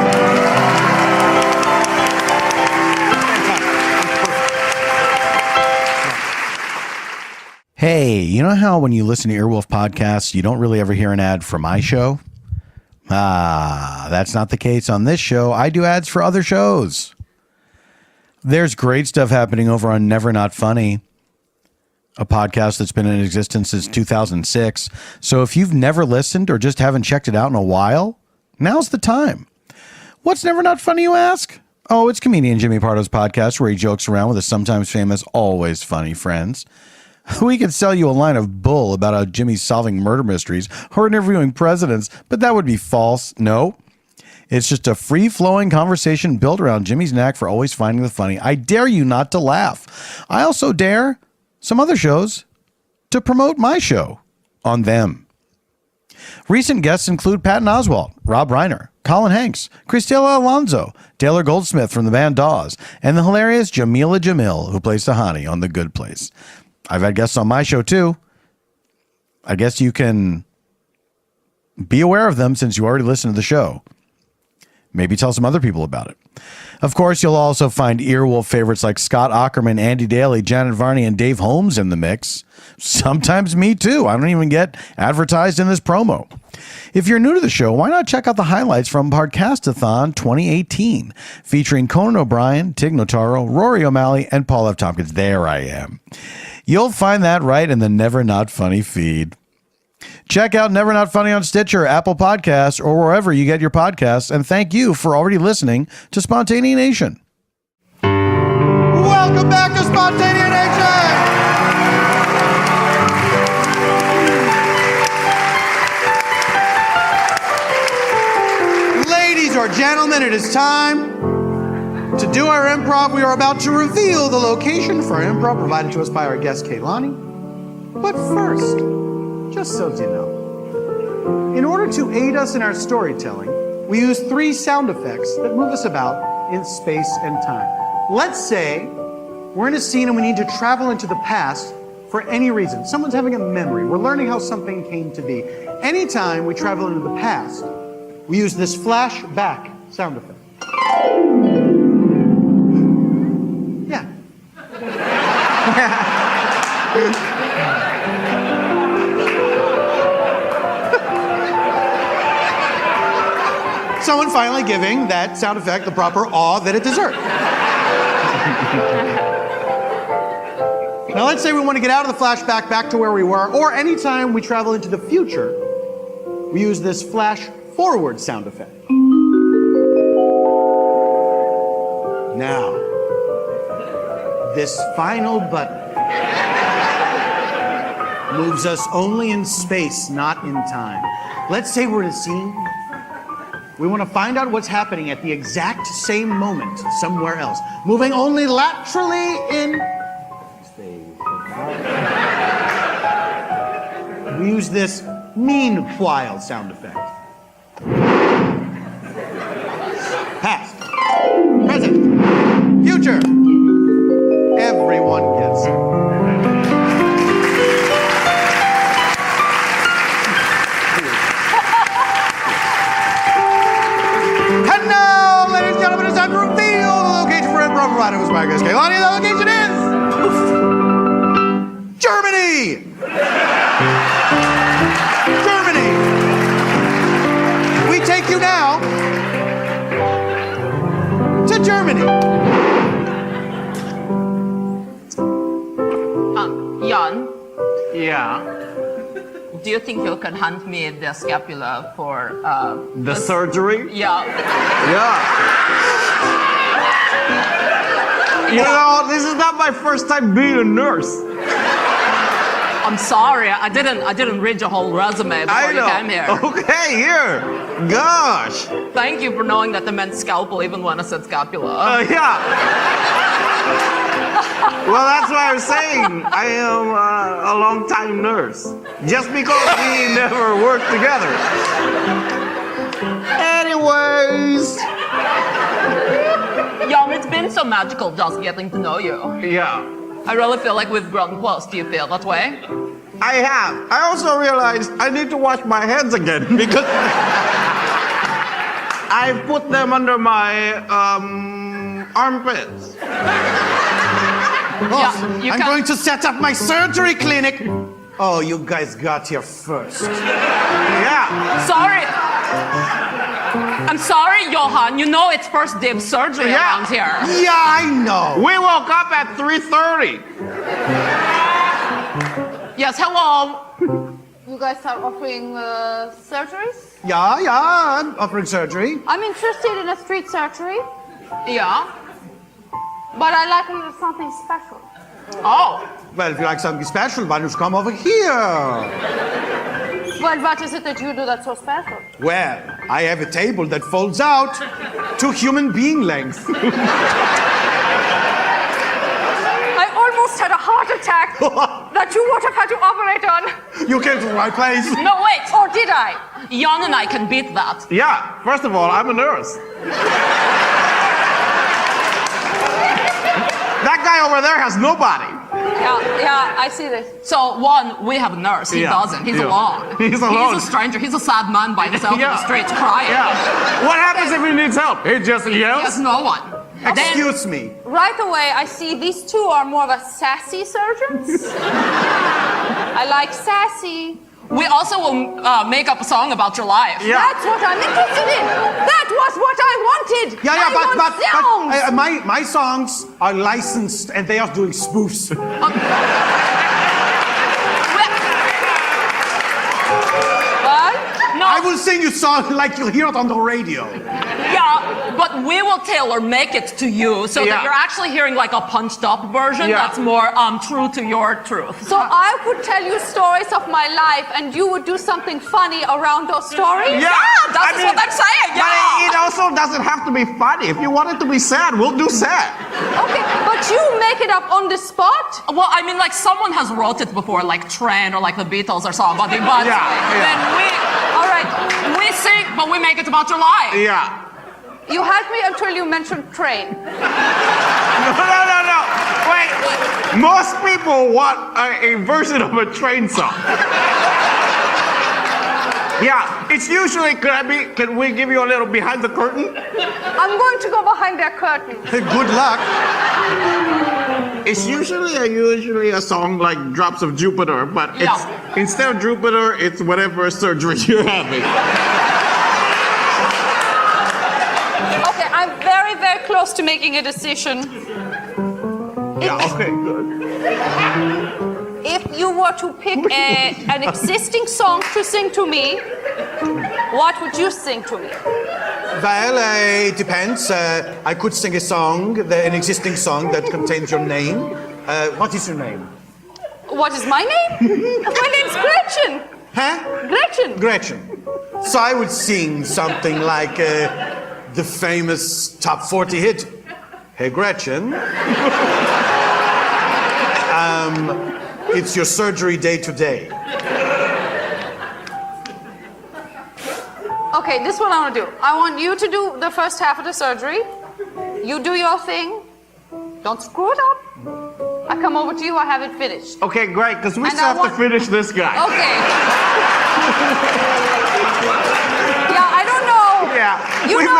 Hey, you know how when you listen to Earwolf podcasts, you don't really ever hear an ad for my show? That's not the case on this show. I do ads for other shows. There's great stuff happening over on Never Not Funny, a podcast that's been in existence since 2006. So if you've never listened or just haven't checked it out in a while, now's the time. What's Never Not Funny, you ask? Oh, it's comedian Jimmy Pardo's podcast where he jokes around with his sometimes famous, always funny friends. We could sell you a line of bull about how Jimmy's solving murder mysteries or interviewing presidents, but that would be false. No, it's just a free-flowing conversation built around Jimmy's knack for always finding the funny. I dare you not to laugh. I also dare some other shows to promote my show on them. Recent guests include Patton Oswalt, Rob Reiner, Colin Hanks, Cristela Alonso, Taylor Goldsmith from the band Dawes, and the hilarious Jamila Jamil, who plays Tahani on The Good Place. I've had guests on my show, too. I guess you can be aware of them since you already listen to the show. Maybe tell some other people about it. Of course, you'll also find Earwolf favorites like Scott Aukerman, Andy Daly, Janet Varney, and Dave Holmes in the mix. Sometimes me, too. I don't even get advertised in this promo. If you're new to the show, why not check out the highlights from Podcastathon 2018, featuring Conan O'Brien, Tig Notaro, Rory O'Malley, and Paul F. Tompkins. There I am. You'll find that right in the Never Not Funny feed. Check out Never Not Funny on Stitcher, Apple Podcasts, or wherever you get your podcasts. And thank you for already listening to Spontaneanation. Welcome back to Spontaneanation! Ladies or gentlemen, it is time to do our improv. We are about to reveal the location for our improv provided to us by our guest, Kae Lani. But first, just so you know, in order to aid us in our storytelling, we use 3 sound effects that move us about in space and time. Let's say we're in a scene and we need to travel into the past for any reason. Someone's having a memory. We're learning how something came to be. Anytime we travel into the past, we use this flashback sound effect. Yeah. Someone finally giving that sound effect the proper awe that it deserves. Now let's say we want to get out of the flashback back to where we were, or anytime we travel into the future, we use this flash forward sound effect. Now, this final button moves us only in space, not in time. Let's say we're in a scene. We want to find out what's happening at the exact same moment somewhere else, moving only laterally in space. We use this meanwhile sound effect. Past, present, future. Everyone gets it. And now, ladies and gentlemen, it's time to reveal the location for improv provided with my guest, Kae Lani. The location is Germany. Germany. We take you now to Germany. Jan, Yeah. do you think you could hand me the scapula for The surgery? Yeah. Yeah. You know, this is not my first time being a nurse. I'm sorry, I didn't read your whole resume before I know. you came here. Okay, here. Gosh. Thank you for knowing that they meant scalpel even when I said scapula. Yeah. Well, that's why I'm saying I am a long-time nurse. Just because we never worked together. Anyways. Jan, it's been so magical just getting to know you. Yeah. I really feel like we've grown close. Do you feel that way? I have. I also realized I need to wash my hands again because I put them under my armpits. Oh, you I'm can- going to set up my surgery clinic. Oh, you guys got here first. Yeah. Sorry. I'm sorry, Johan. You know it's first dibs surgery Yeah. around here. Yeah, I know. We woke up at 3:30. Yes, hello. You guys are offering surgeries? Yeah, I'm offering surgery. I'm interested in a street surgery, Yeah. but I like a little something special. Oh. Well, if you like something special, why don't you come over here? Well, what is it that you do that's so special? Well, I have a table that folds out to human being length. I almost had a heart attack that you would have had to operate on. You came to the right place. No, wait. Or did I? Jan and I can beat that. Yeah. First of all, I'm a nurse. That guy over there has nobody. Yeah, I see this. So, one, we have a nurse. He Yeah. doesn't. He's Yeah. alone. He's alone. He's a stranger. He's a sad man by himself in Yeah. the streets crying. Yeah. What happens if he needs help? He just He has yells. no one. Then, Excuse me. Right away, I see these two are more of a sassy surgeons. I like sassy. we also will make up a song about your life. Yeah. That's what I'm interested in. That was what I wanted. Yeah, I want but sounds. my songs are licensed and they are doing spoofs. What? No, I will sing you song like you'll hear it on the radio. yeah, but we will tailor make it to you so Yeah. that you're actually hearing like a punched up version Yeah. that's more true to your truth. So I would tell you stories of my life, and you would do something funny around those stories? Yeah, that's what I'm saying. But Yeah. it also doesn't have to be funny. If you want it to be sad, we'll do sad. Okay, but you make it up on the spot? Well, I mean, like someone has wrote it before, like Trent or like the Beatles or somebody. But Yeah, yeah. then All right, we sing, but we make it about your life. Yeah. you had me until you mentioned train. No. Wait. Most people want a version of a train song. Yeah, it's usually, can we give you a little behind the curtain? I'm going to go behind that curtain. Good luck. It's usually a song like Drops of Jupiter, but it's Yeah. instead of Jupiter, it's whatever surgery you're having. Okay, I'm very, very close to making a decision. Yeah, okay, good. If you were to pick an existing song to sing to me, what would you sing to me? Well, it depends. I could sing a song, an existing song that contains your name. What is your name? What is my name? My name's Gretchen. Huh? Gretchen. Gretchen. So I would sing something like the famous top 40 hit, Hey Gretchen. It's your surgery day today. Okay, this is what I want to do. I want you to do the first half of the surgery. You do your thing. Don't screw it up. I come over to you, I have it finished. Okay, great, because we And still I have to want- finish this guy. Okay. Yeah, I don't know. Yeah, You we've know,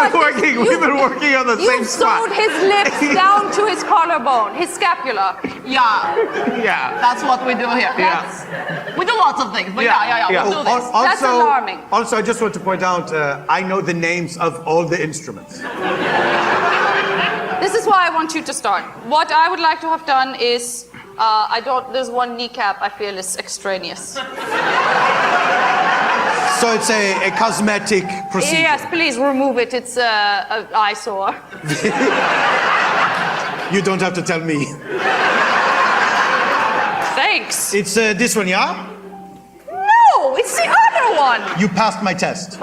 been working on the same You spot. sewed his lips down to his collarbone, his scapula. Yeah, Yeah. that's what we do here. Yeah. We do lots of things, but Yeah. we'll do this. That's alarming. Also, I just want to point out, I know the names of all the instruments. This is why I want you to start. What I would like to have done is, there's one kneecap I feel is extraneous. So it's a cosmetic procedure. Yes, please remove it. It's an eyesore. You don't have to tell me. Thanks. It's this one, yeah? No, it's the other one. You passed my test.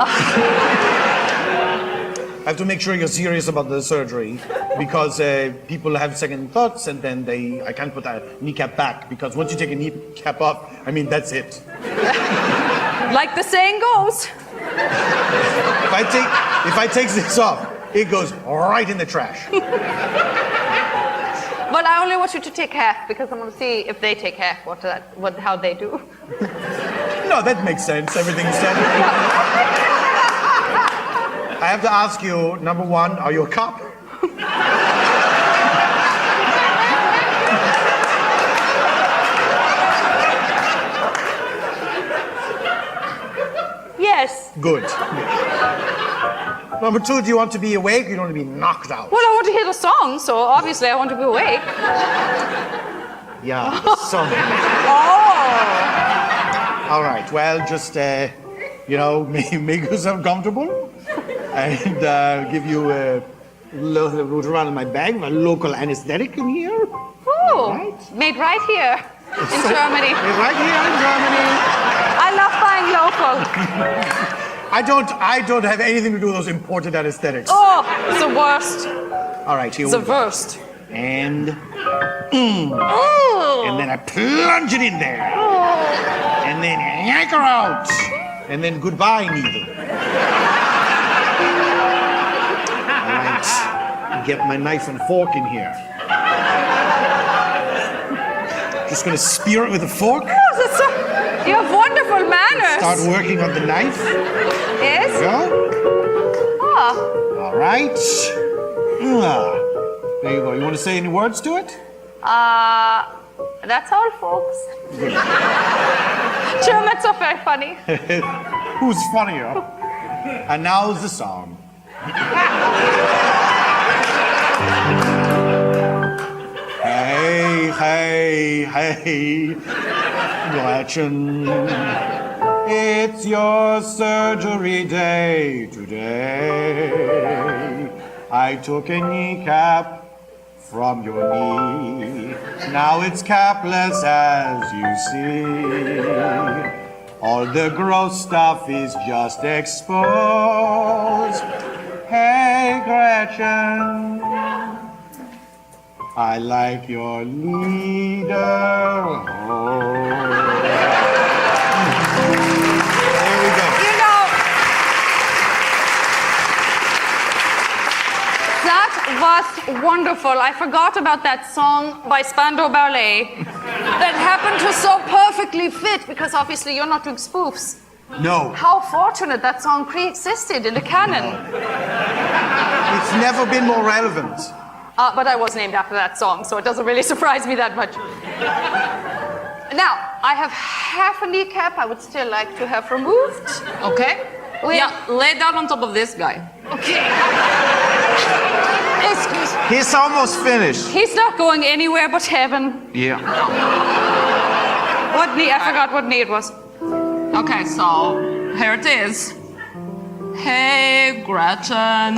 I have to make sure you're serious about the surgery because people have second thoughts and then I can't put a kneecap back because once you take a kneecap off, I mean, that's it. Like the saying goes. If I take this off, it goes right in the trash. But I only want you to take half because I want to see if they take half, how they do. No, that makes sense. Everything you said. I have to ask you, number one, are you a cop? Good. Number 2, do you want to be awake or you want to be knocked out? Well, I want to hear the song, so obviously I want to be awake. Yeah, the song. Oh! All right, well, just, make yourself comfortable and give you a root around in my bag, a local anesthetic in here. Ooh, Right. made right here in Germany. Right here in Germany. I love buying local. I don't have anything to do with those imported anesthetics. Oh, it's the worst. All right, here It's the we go. worst. And Ooh. then I plunge it in there. And then yank her out. And then goodbye, needle. All right, get my knife and fork in here. Just gonna spear it with a fork. Oh, that's so, you have wonderful manners. Start working on the knife. Yes? Go. Oh. All right. There you go. You want to say any words to it? That's all, folks. Germans are very funny. Who's funnier? And now's the song. Hey, hey, hey, Gretchen. It's your surgery day today. I took a kneecap from your knee. Now it's capless as you see. All the gross stuff is just exposed. Hey, Gretchen, I like your leader. Oh. There we go. You know, that was wonderful. I forgot about that song by Spandau Ballet that happened to so perfectly fit because obviously you're not doing spoofs. No, How fortunate that song pre-existed in the canon. it's never been more relevant. But I was named after that song, so it doesn't really surprise me that much. Now, I have half a kneecap I would still like to have removed. Okay? We- Yeah, lay down on top of this guy. Okay. Excuse me. He's almost finished. He's not going anywhere but heaven. Yeah. What knee? I forgot what knee it was. Okay, so here it is. Hey, Gretchen,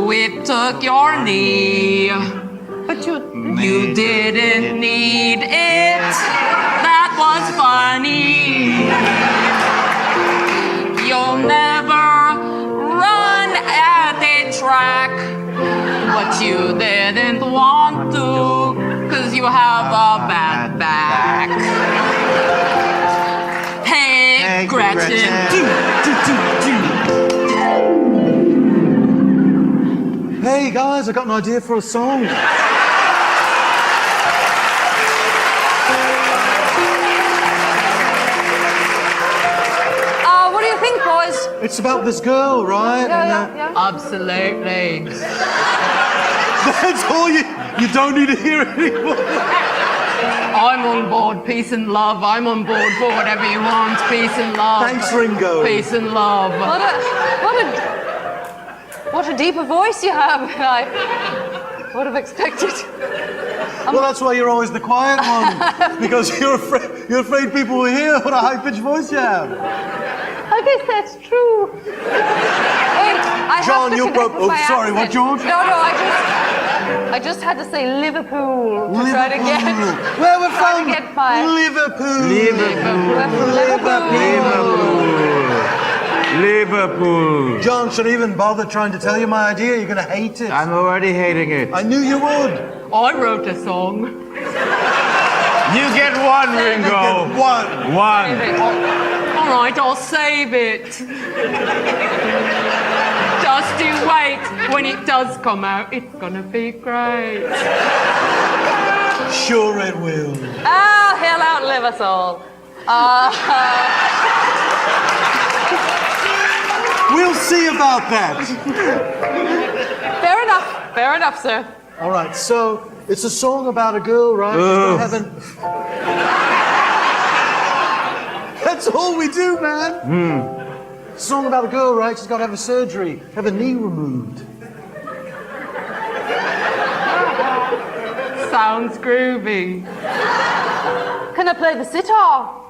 we took your knee. But you... You didn't need it. That was funny. You'll never run at a track, but you didn't want to, 'cause you have a bad back. Hey, Gretchen. Hey guys, I got an idea for a song. What do you think, boys? It's about this girl, right? Yeah. Absolutely. That's all you don't need to hear anymore. I'm on board, peace and love. I'm on board for whatever you want, peace and love. Thanks, Ringo. Peace and love. What a deeper voice you have. I would have expected. Well, that's why you're always the quiet one. Because you're afraid people will hear what a high-pitched voice you have. I guess that's true. Wait, I John, have to you connect broke. with Oh, my sorry, what, accent. George? No, I just had to say Liverpool to try to get. Where we're try from? to get my. Liverpool. We're from Liverpool. John, should I even bother trying to tell you my idea? You're going to hate it. I'm already hating it. I knew you would. I wrote a song. You get one, Ringo. One. One. All right, I'll save it. Just you wait. When it does come out, it's gonna be great. Sure it will. Ah, hell outlive us all. We'll see about that. Fair enough, sir. All right, so it's a song about a girl, right? She's gonna have an... That's all we do, man. Song about a girl, right? She's got to have a surgery, have a knee removed. Sounds groovy. Can I play the sitar?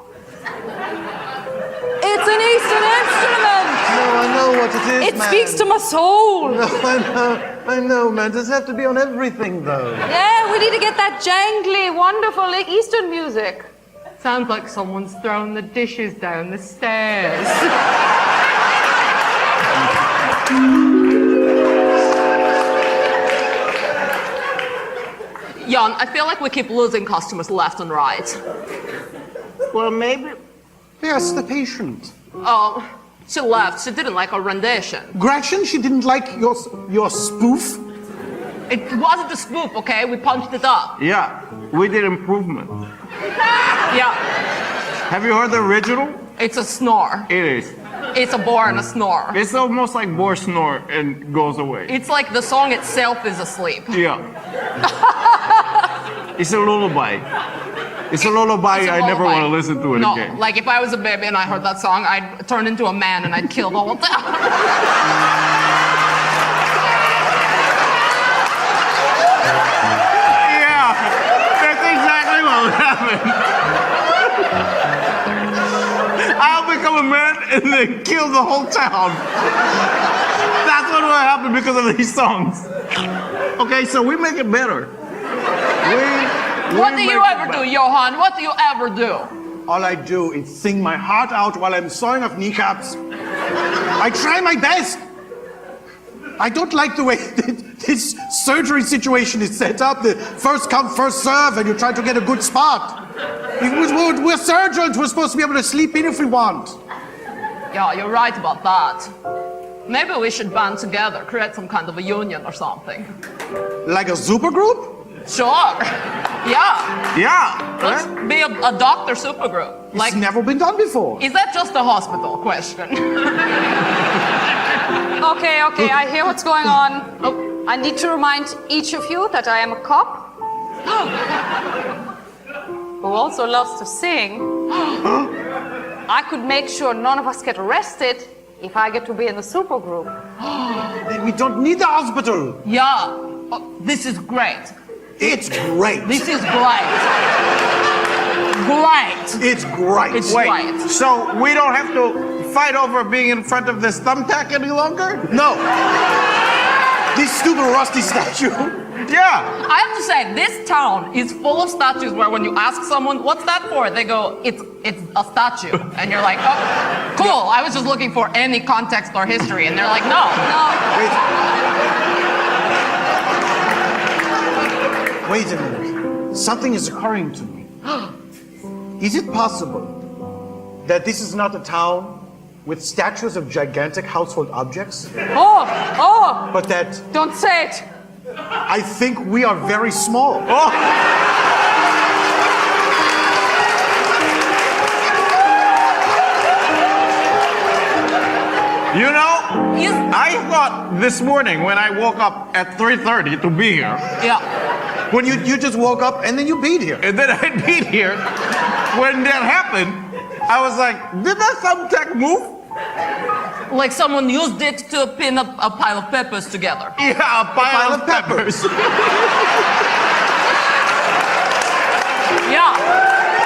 It's an Eastern instrument. No, I know what it is, It man. speaks to my soul. No, I know, man. Does it have to be on everything, though? Yeah, we need to get that jangly, wonderful Eastern music. Sounds like someone's thrown the dishes down the stairs. Jan, I feel like we keep losing customers left and right. Well, maybe. Yes, the patient. Oh, she left. She didn't like our rendition. Gretchen, she didn't like your spoof. It wasn't a spoof, okay? We punched it up. Yeah, we did improvement. Yeah, Have you heard the original? it's a snore. It is. It's a bore and a snore. It's almost like Boar snore and goes away. It's like the song itself is asleep. Yeah. It's a lullaby. It's a lullaby. It's a I never lullaby. want to listen to it no, again. like if I was a baby and I heard that song, I'd turn into a man and I'd kill the whole town. Yeah, that's exactly what would happen. I'll become a man and then kill the whole town. That's what will happen because of these songs. Okay, so we make it better. What do you ever do, Johan? What do you ever do? All I do is sing my heart out while I'm sawing off kneecaps. I try my best. I don't like the way this surgery situation is set up. The first come, first serve, and you try to get a good spot. We're surgeons. We're supposed to be able to sleep in if we want. Yeah, you're right about that. Maybe we should band together, create some kind of a union or something. Like a supergroup? Sure. Yeah. Yeah. Let's be a doctor supergroup. It's never been done before. Is that just a hospital question? Okay, I hear what's going on. I need to remind each of you that I am a cop who also loves to sing. I could make sure none of us get arrested if I get to be in the supergroup. Then we don't need the hospital. Yeah. Oh, this is great. It's great. This is great. Great. It's great. It's Wait, great. so we don't have to fight over being in front of this thumbtack any longer? No. This stupid rusty statue. Yeah. I have to say, this town is full of statues where when you ask someone, what's that for? They go, it's a statue. And you're like, oh, cool. I was just looking for any context or history. And they're like, no. Wait a minute. Something is occurring to me. Is it possible that this is not a town with statues of gigantic household objects, Oh, but that don't say it. I think we are very small? Oh. You know, I thought this morning when I woke up at 3:30 to be here, Yeah. When you just woke up and then you beat here. and then I'd be here. When that happened, I was like, did that thumbtack move? Like someone used it to pin a pile of peppers together. Yeah, a pile of peppers. Yeah.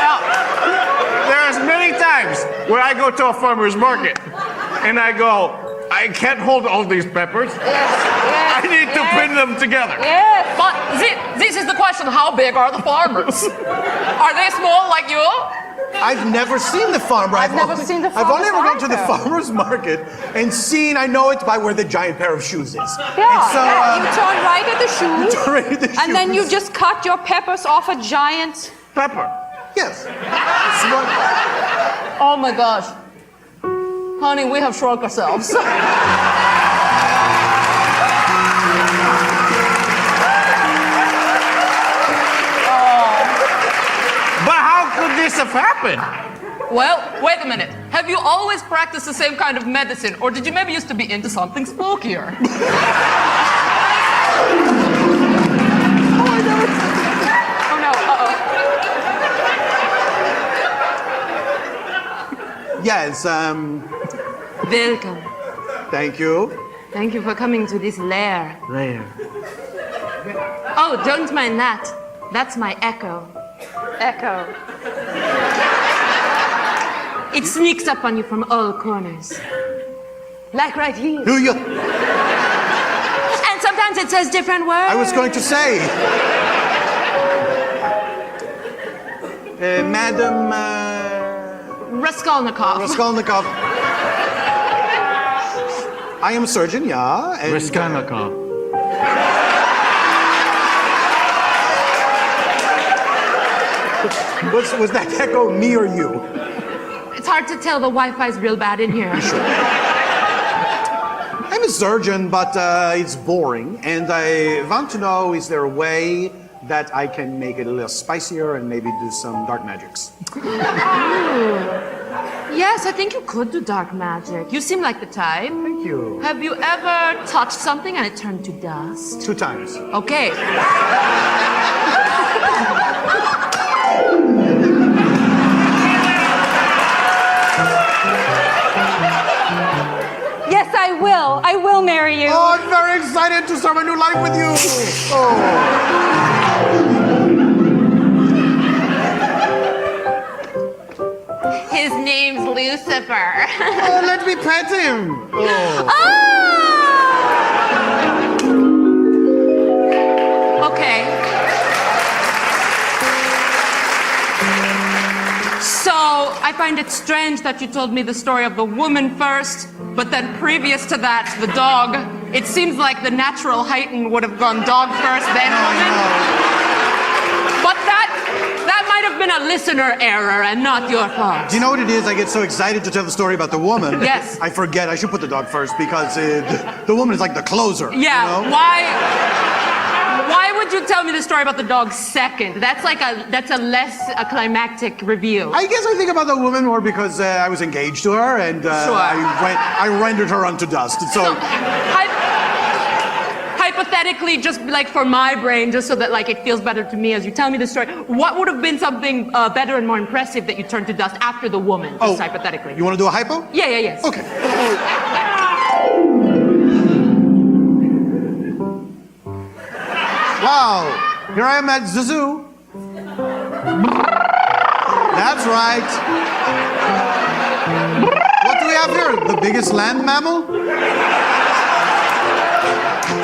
Yeah. There's many times where I go to a farmer's market and I go, I can't hold all these peppers. I need to pin them together. Yes. But this is the question, how big are the farmers? Are they small like you? I've never seen the farmer. I've never seen the I've only ever farmer's gone to the market. farmer's market and seen, I know it by where the giant pair of shoes is. Yeah, And so, you turn right at the shoes, turn right at the and then you shoes. just cut your peppers off a giant. Pepper. Yes. It's what- Oh my gosh. Honey, we have shrunk ourselves. But how could this have happened? Well, wait a minute. Have you always practiced the same kind of medicine, or did you maybe used to be into something spookier? Oh no, uh-oh. Yes, Welcome. Thank you. Thank you for coming to this lair. Lair. Oh, don't mind that. That's my echo. Echo. It sneaks up on you from all corners. Like right here. Do you? And sometimes it says different words. I was going to say. Madam Raskolnikov. Raskolnikov. I am a surgeon, yeah. And, Raskolnikov. was that echo me or you? It's hard to tell. The Wi-Fi's real bad in here. I'm a surgeon, but it's boring. And I want to know, is there a way that I can make it a little spicier and maybe do some dark magics? Yes, I think you could do dark magic. You seem like the type. Thank you. Have you ever touched something and it turned to dust? 2 times. Okay. Yes, I will. I will marry you. Oh, I'm very excited to start my new life with you. Oh. His name's Lucifer. Oh, let me pet him. Oh. Okay. So, I find it strange that you told me the story of the woman first, but then previous to that, the dog. It seems like the natural heighten would have gone dog first, then woman. But that might have been a listener error and not your fault. Do you know what it is? I get so excited to tell the story about the woman. Yes. I forget I should put the dog first because the woman is like the closer. Yeah, You know? Why would you tell me the story about the dog second? That's a less climactic reveal. I guess I think about the woman more because I was engaged to her and Sure. I rendered her unto dust. So hypothetically, just like for my brain, just so that like it feels better to me as you tell me the story, what would have been something better and more impressive that you turned to dust after the woman, just hypothetically? You want to do a hypo? Yeah, yes. Okay. Wow, here I am at the zoo. That's right. What do we have here? The biggest land mammal?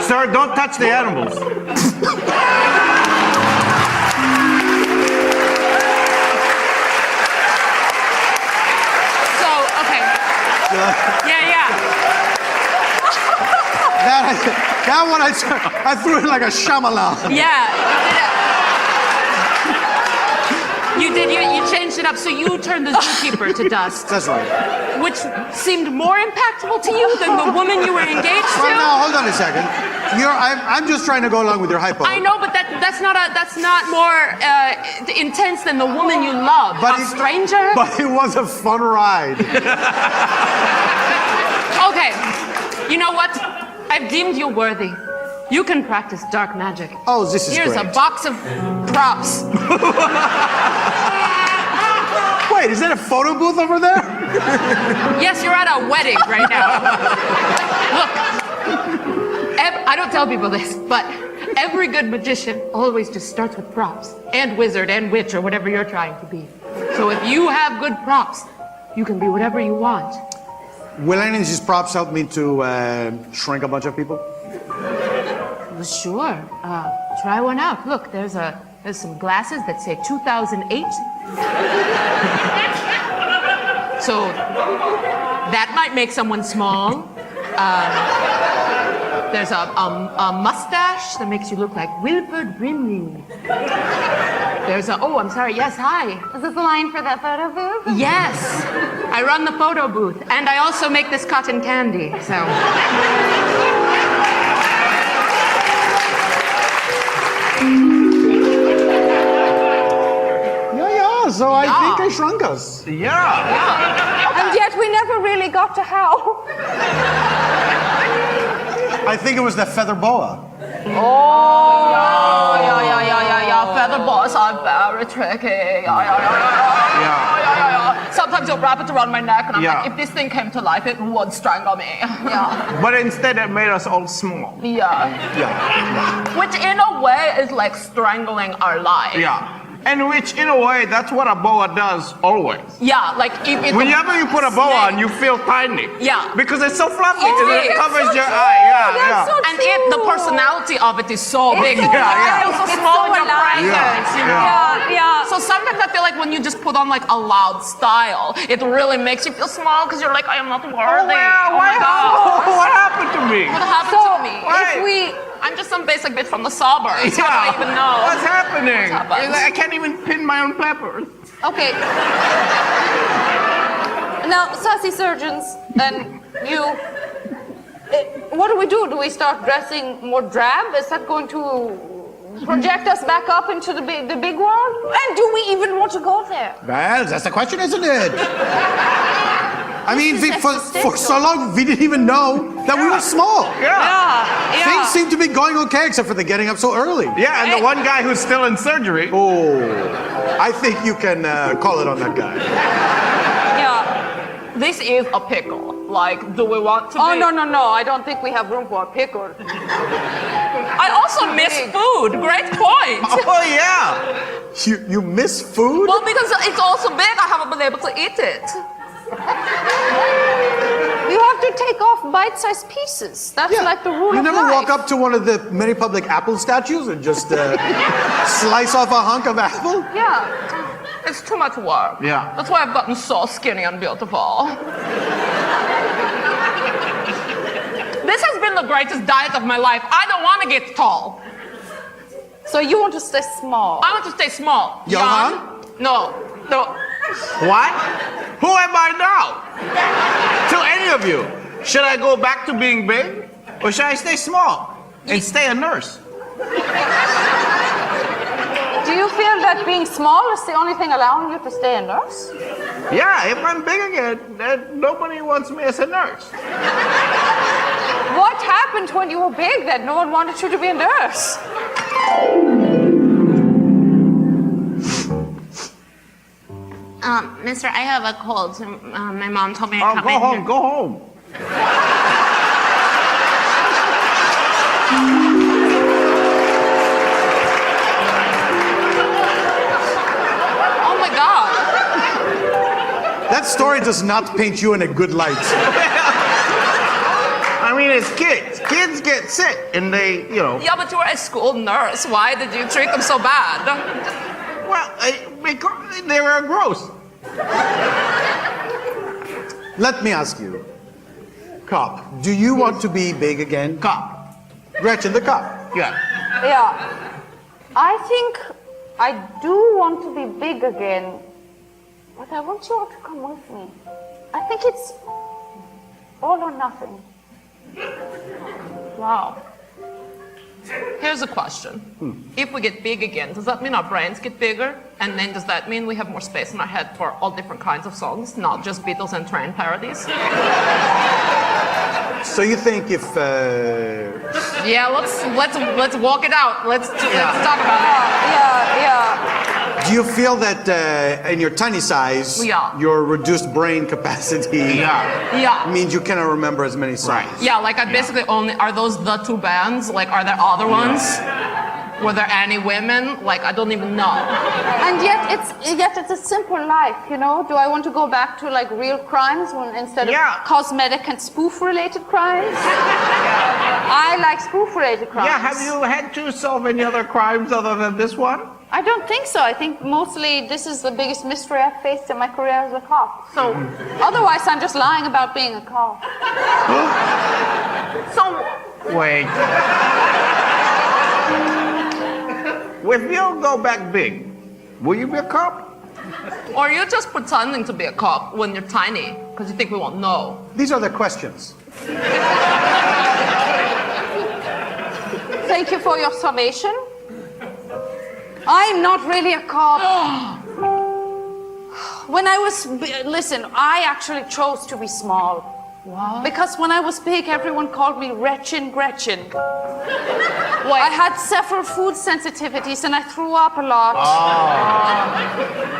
Sir, don't touch the animals. So, okay. Yeah. That one I threw in like a Shyamalan. Yeah. You changed it up, so you turned the zookeeper to dust. That's right. Which seemed more impactful to you than the woman you were engaged to? Well, now, hold on a second. I'm just trying to go along with your hypo. I know, but that's not more intense than the woman you love. A stranger? But it was a fun ride. Okay, you know what? I've deemed you worthy. You can practice dark magic. Oh, this is Here's great. a box of props. Wait, is that a photo booth over there? Yes, you're at a wedding right now. Look, I don't tell people this, but every good magician always just starts with props. And wizard and witch or whatever you're trying to be. So if you have good props, you can be whatever you want. Will any of these props help me to shrink a bunch of people? Well, sure. Try one out. Look, there's some glasses that say 2008. So that might make someone small. There's a mustache that makes you look like Wilford Brimley. There's I'm sorry, yes, hi. Is this the line for the photo booth? Yes, I run the photo booth, and I also make this cotton candy, so. Yeah, so I think I shrunk us. Yeah. And yet we never really got to how. I think it was the feather boa. Yeah, feather other boys are very tricky. Sometimes you'll wrap it around my neck, and I'm like, if this thing came to life, it would strangle me. Yeah. But instead, it made us all small. Yeah. Which, in a way, is like strangling our life. Yeah. And which, in a way, that's what a boa does always. Yeah, like if whenever you put a boa on, you feel tiny. Yeah. Because it's so fluffy, and it It's covers so your true. eye. That's so and the personality of it is so big. so You alive. feel so It's small so in your alive. presence, you know? Yeah. So sometimes I feel like when you just put on like a loud style, it really makes you feel small because you're like, I am not worthy. Oh my God. What happened to me? What happened to me? If I'm just some basic bitch from the suburbs. How do I even know? What's happening? What's happened? I can't even pin my own peppers. Okay. Now, sassy surgeons, and you, what do we do? Do we start dressing more drab? Is that going to project us back up into the big world? And do we even want to go there? Well, that's the question, isn't it? I mean, This is for existential. so long, we didn't even know that we were small. Things seem to be going okay, except for the getting up so early. Yeah, and the one guy who's still in surgery. Oh, I think you can call it on that guy. Yeah. This is a pickle. Like, do we want to Oh, be... no. I don't think we have room for a pickle. I also miss food. Great point. Oh, yeah. You miss food? Well, because it's also big, I haven't been able to eat it. You have to take off bite-sized pieces. That's like the rule You of never life. walk up to one of the many public Apple statues and just slice off a hunk of apple? Yeah. It's too much work. Yeah. That's why I've gotten so skinny and beautiful. This has been the greatest diet of my life. I don't want to get tall. So you want to stay small. I want to stay small. Johan? No. What? Who am I now? To any of you, should I go back to being big? Or should I stay small and stay a nurse? Do you feel that being small is the only thing allowing you to stay a nurse? Yeah, if I'm big again, then nobody wants me as a nurse. What happened when you were big that no one wanted you to be a nurse? Mister, I have a cold. So, my mom told me to Oh, come go in home, here. go home. Oh my God. That story does not paint you in a good light. I mean, it's kids. Kids get sick, and they, you know. Yeah, but you were a school nurse. Why did you treat them so bad? Well, because they were gross. Let me ask you, cop, do you want to be big again? Cop. Gretchen, the cop. Yeah. Yeah. I think I do want to be big again, but I want you all to come with me. I think it's all or nothing. Wow. Here's a question. If we get big again, does that mean our brains get bigger? And then does that mean we have more space in our head for all different kinds of songs, not just Beatles and train parodies? So you think if Yeah, let's walk it out. Let's talk about do you feel that in your tiny size, Yeah. your reduced brain capacity Yeah. it. Yeah. means you cannot remember as many songs? Right. Yeah, like I basically only, are those the two bands? Like, are there other ones? Were there any women? Like, I don't even know. And yet it's a simple life, you know? Do I want to go back to like real crimes instead of cosmetic and spoof-related crimes? I like spoof-related crimes. Yeah, have you had to solve any other crimes other than this one? I don't think so. I think mostly this is the biggest mystery I've faced in my career as a cop. So otherwise I'm just lying about being a cop. So, Wait. If you go back big, will you be a cop? or you're just pretending to be a cop when you're tiny, because you think we won't know. These are the questions. Thank you for your summation. I'm not really a cop. When I was, listen, I actually chose to be small Wow. Because when I was big, everyone called me Wretchin Gretchen. I had several food sensitivities and I threw up a lot.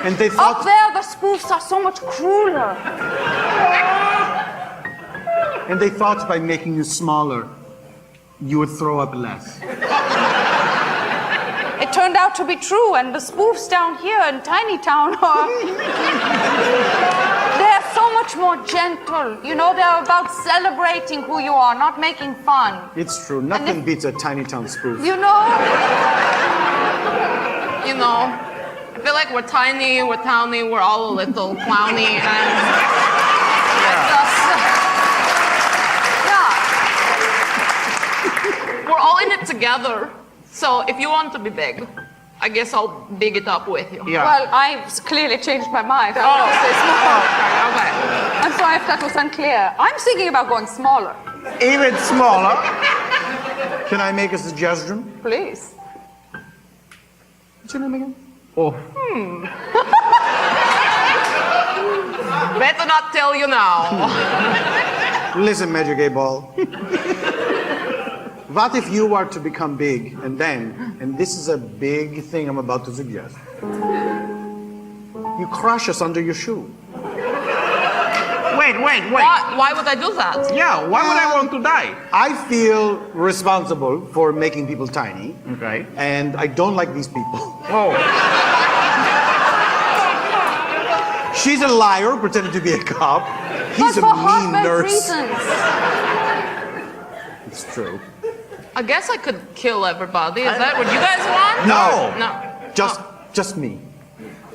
And they Up thought, there, the spoofs are so much crueler. and they thought by making you smaller, you would throw up less. It turned out to be true, and the spoofs down here in Tiny Town are... they're so much more gentle. You know, they're about celebrating who you are, not making fun. It's true. Nothing beats a tiny town spoof. You know? You know, I feel like we're tiny, we're towny, we're all a little clowny, and we're all in it together. So if you want to be big, I guess I'll big it up with you. Yeah. Well, I've clearly changed my mind. I want to say smaller. Okay. I'm sorry if that was unclear. I'm thinking about going smaller. Even smaller. Can I make a suggestion? Please. What's your name again? Oh. Better not tell you now. Listen, Magic 8-Ball. What if you were to become big and then, and this is a big thing I'm about to suggest, you crush us under your shoe? Wait. Why would I do that? Yeah, why would I want to die? I feel responsible for making people tiny, Okay. and I don't like these people. Oh. She's a liar pretending to be a cop. He's But a for mean heartfelt nurse. reasons. It's true. I guess I could kill everybody. Is that what you guys want? No. No. Just me.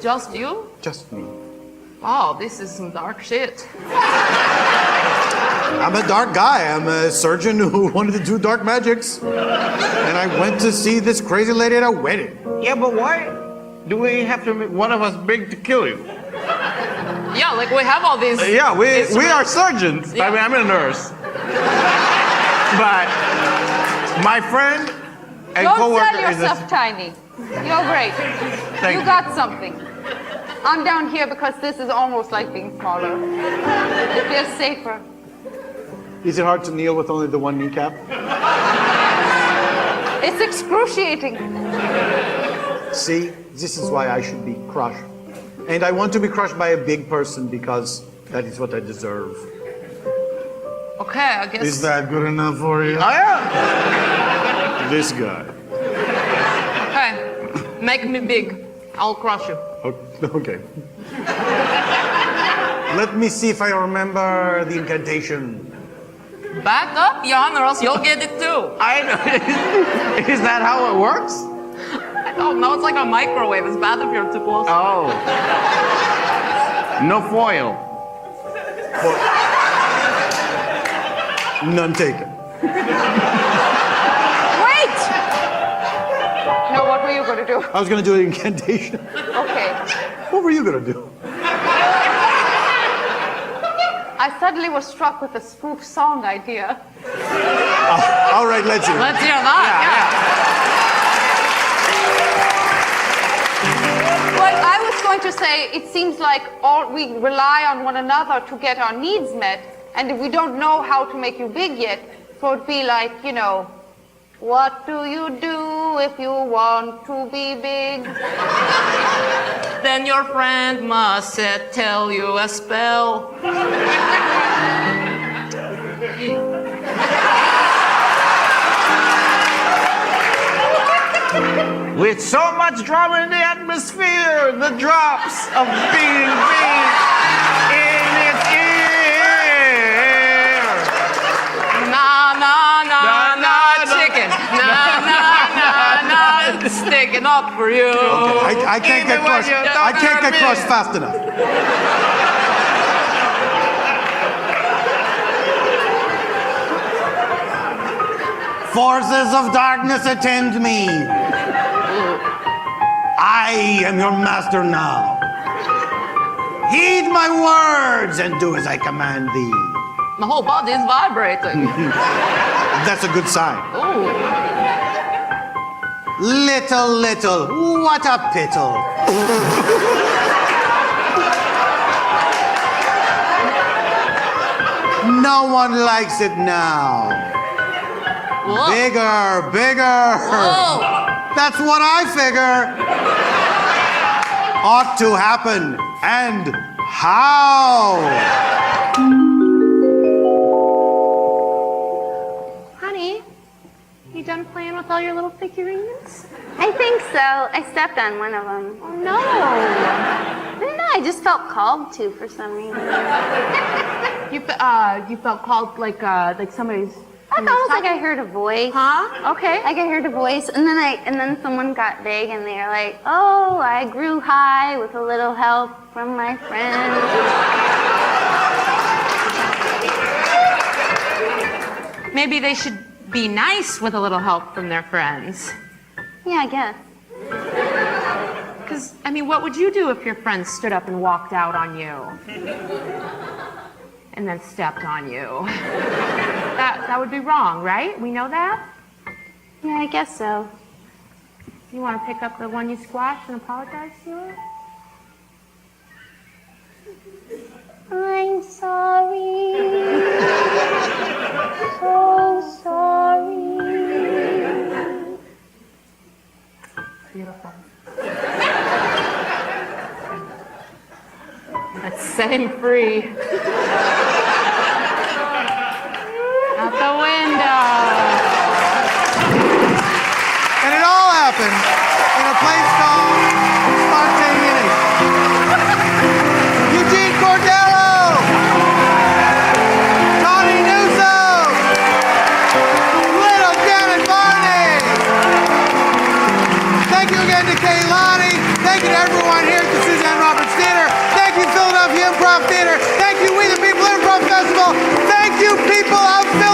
Just you? Just me. Wow, this is some dark shit. I'm a dark guy. I'm a surgeon who wanted to do dark magics. And I went to see this crazy lady at a wedding. Yeah, but why do we have to make one of us big to kill you? Yeah, like we have all these. Yeah, we instruments. are surgeons. Yeah. I mean, I'm a nurse. But my friend and Don't coworker sell yourself tiny. You're great. Thank You you. got something. I'm down here because this is almost like being smaller. It feels safer. Is it hard to kneel with only the one kneecap? It's excruciating. See, this is why I should be crushed. And I want to be crushed by a big person because that is what I deserve. Okay, I guess. Is that good enough for you? Oh, yeah. This guy. Okay, make me big. I'll crush you. Okay. Let me see if I remember the incantation. Back up, Jan, or else you'll get it too. I know. Is that how it works? I don't know, it's like a microwave. It's bad if you're too close. Oh. No foil. None taken. Wait! No, what were you going to do? I was going to do an incantation. Okay. What were you going to do? I suddenly was struck with a spoof song idea. All right, let's hear it. Let's hear that. Well, I was going to say, it seems like we rely on one another to get our needs met, and if we don't know how to make you big yet, so it'd be like, you know, what do you do if you want to be big? Then your friend must tell you a spell. With so much drama in the atmosphere, the drops of being big in its ear. Na na na na chicken. Na na na na sticking up for you. Okay, I can't get Even when crushed. you don't I can't get admit crushed it. fast enough. Forces of darkness attend me. I am your master now. Heed my words and do as I command thee. My whole body is vibrating. That's a good sign. Ooh. Little, what a piddle. No one likes it now. Whoa. Bigger, bigger. Whoa. That's what I figure. Ought to happen. And how? Honey, you done playing with all your little figurines? I think so. I stepped on one of them. Oh, no. I don't know. I just felt called to for some reason. You felt called like somebody's. I felt almost like I heard a voice. Huh? Okay. Like I heard a voice, and then someone got big, and they were like, "Oh, I grew high with a little help from my friends." Maybe they should be nice with a little help from their friends. Yeah, I guess. Because, I mean, what would you do if your friend stood up and walked out on you? And then stepped on you? That would be wrong, right? We know that? Yeah, I guess so. You want to pick up the one you squashed and apologize to her? I'm sorry. So sorry. Beautiful. Let's set him free. Out the window. And it all happened in a place called Spontaneanation. Eugene Cordero, Toni Newsome, Little Janet Varney. Thank you again to Kae Lani. Thank you to everyone here at the Suzanne Roberts Theater. Thank you, Philadelphia Improv Theater. Thank you, We the People Improv Festival. Thank you, people of Philadelphia.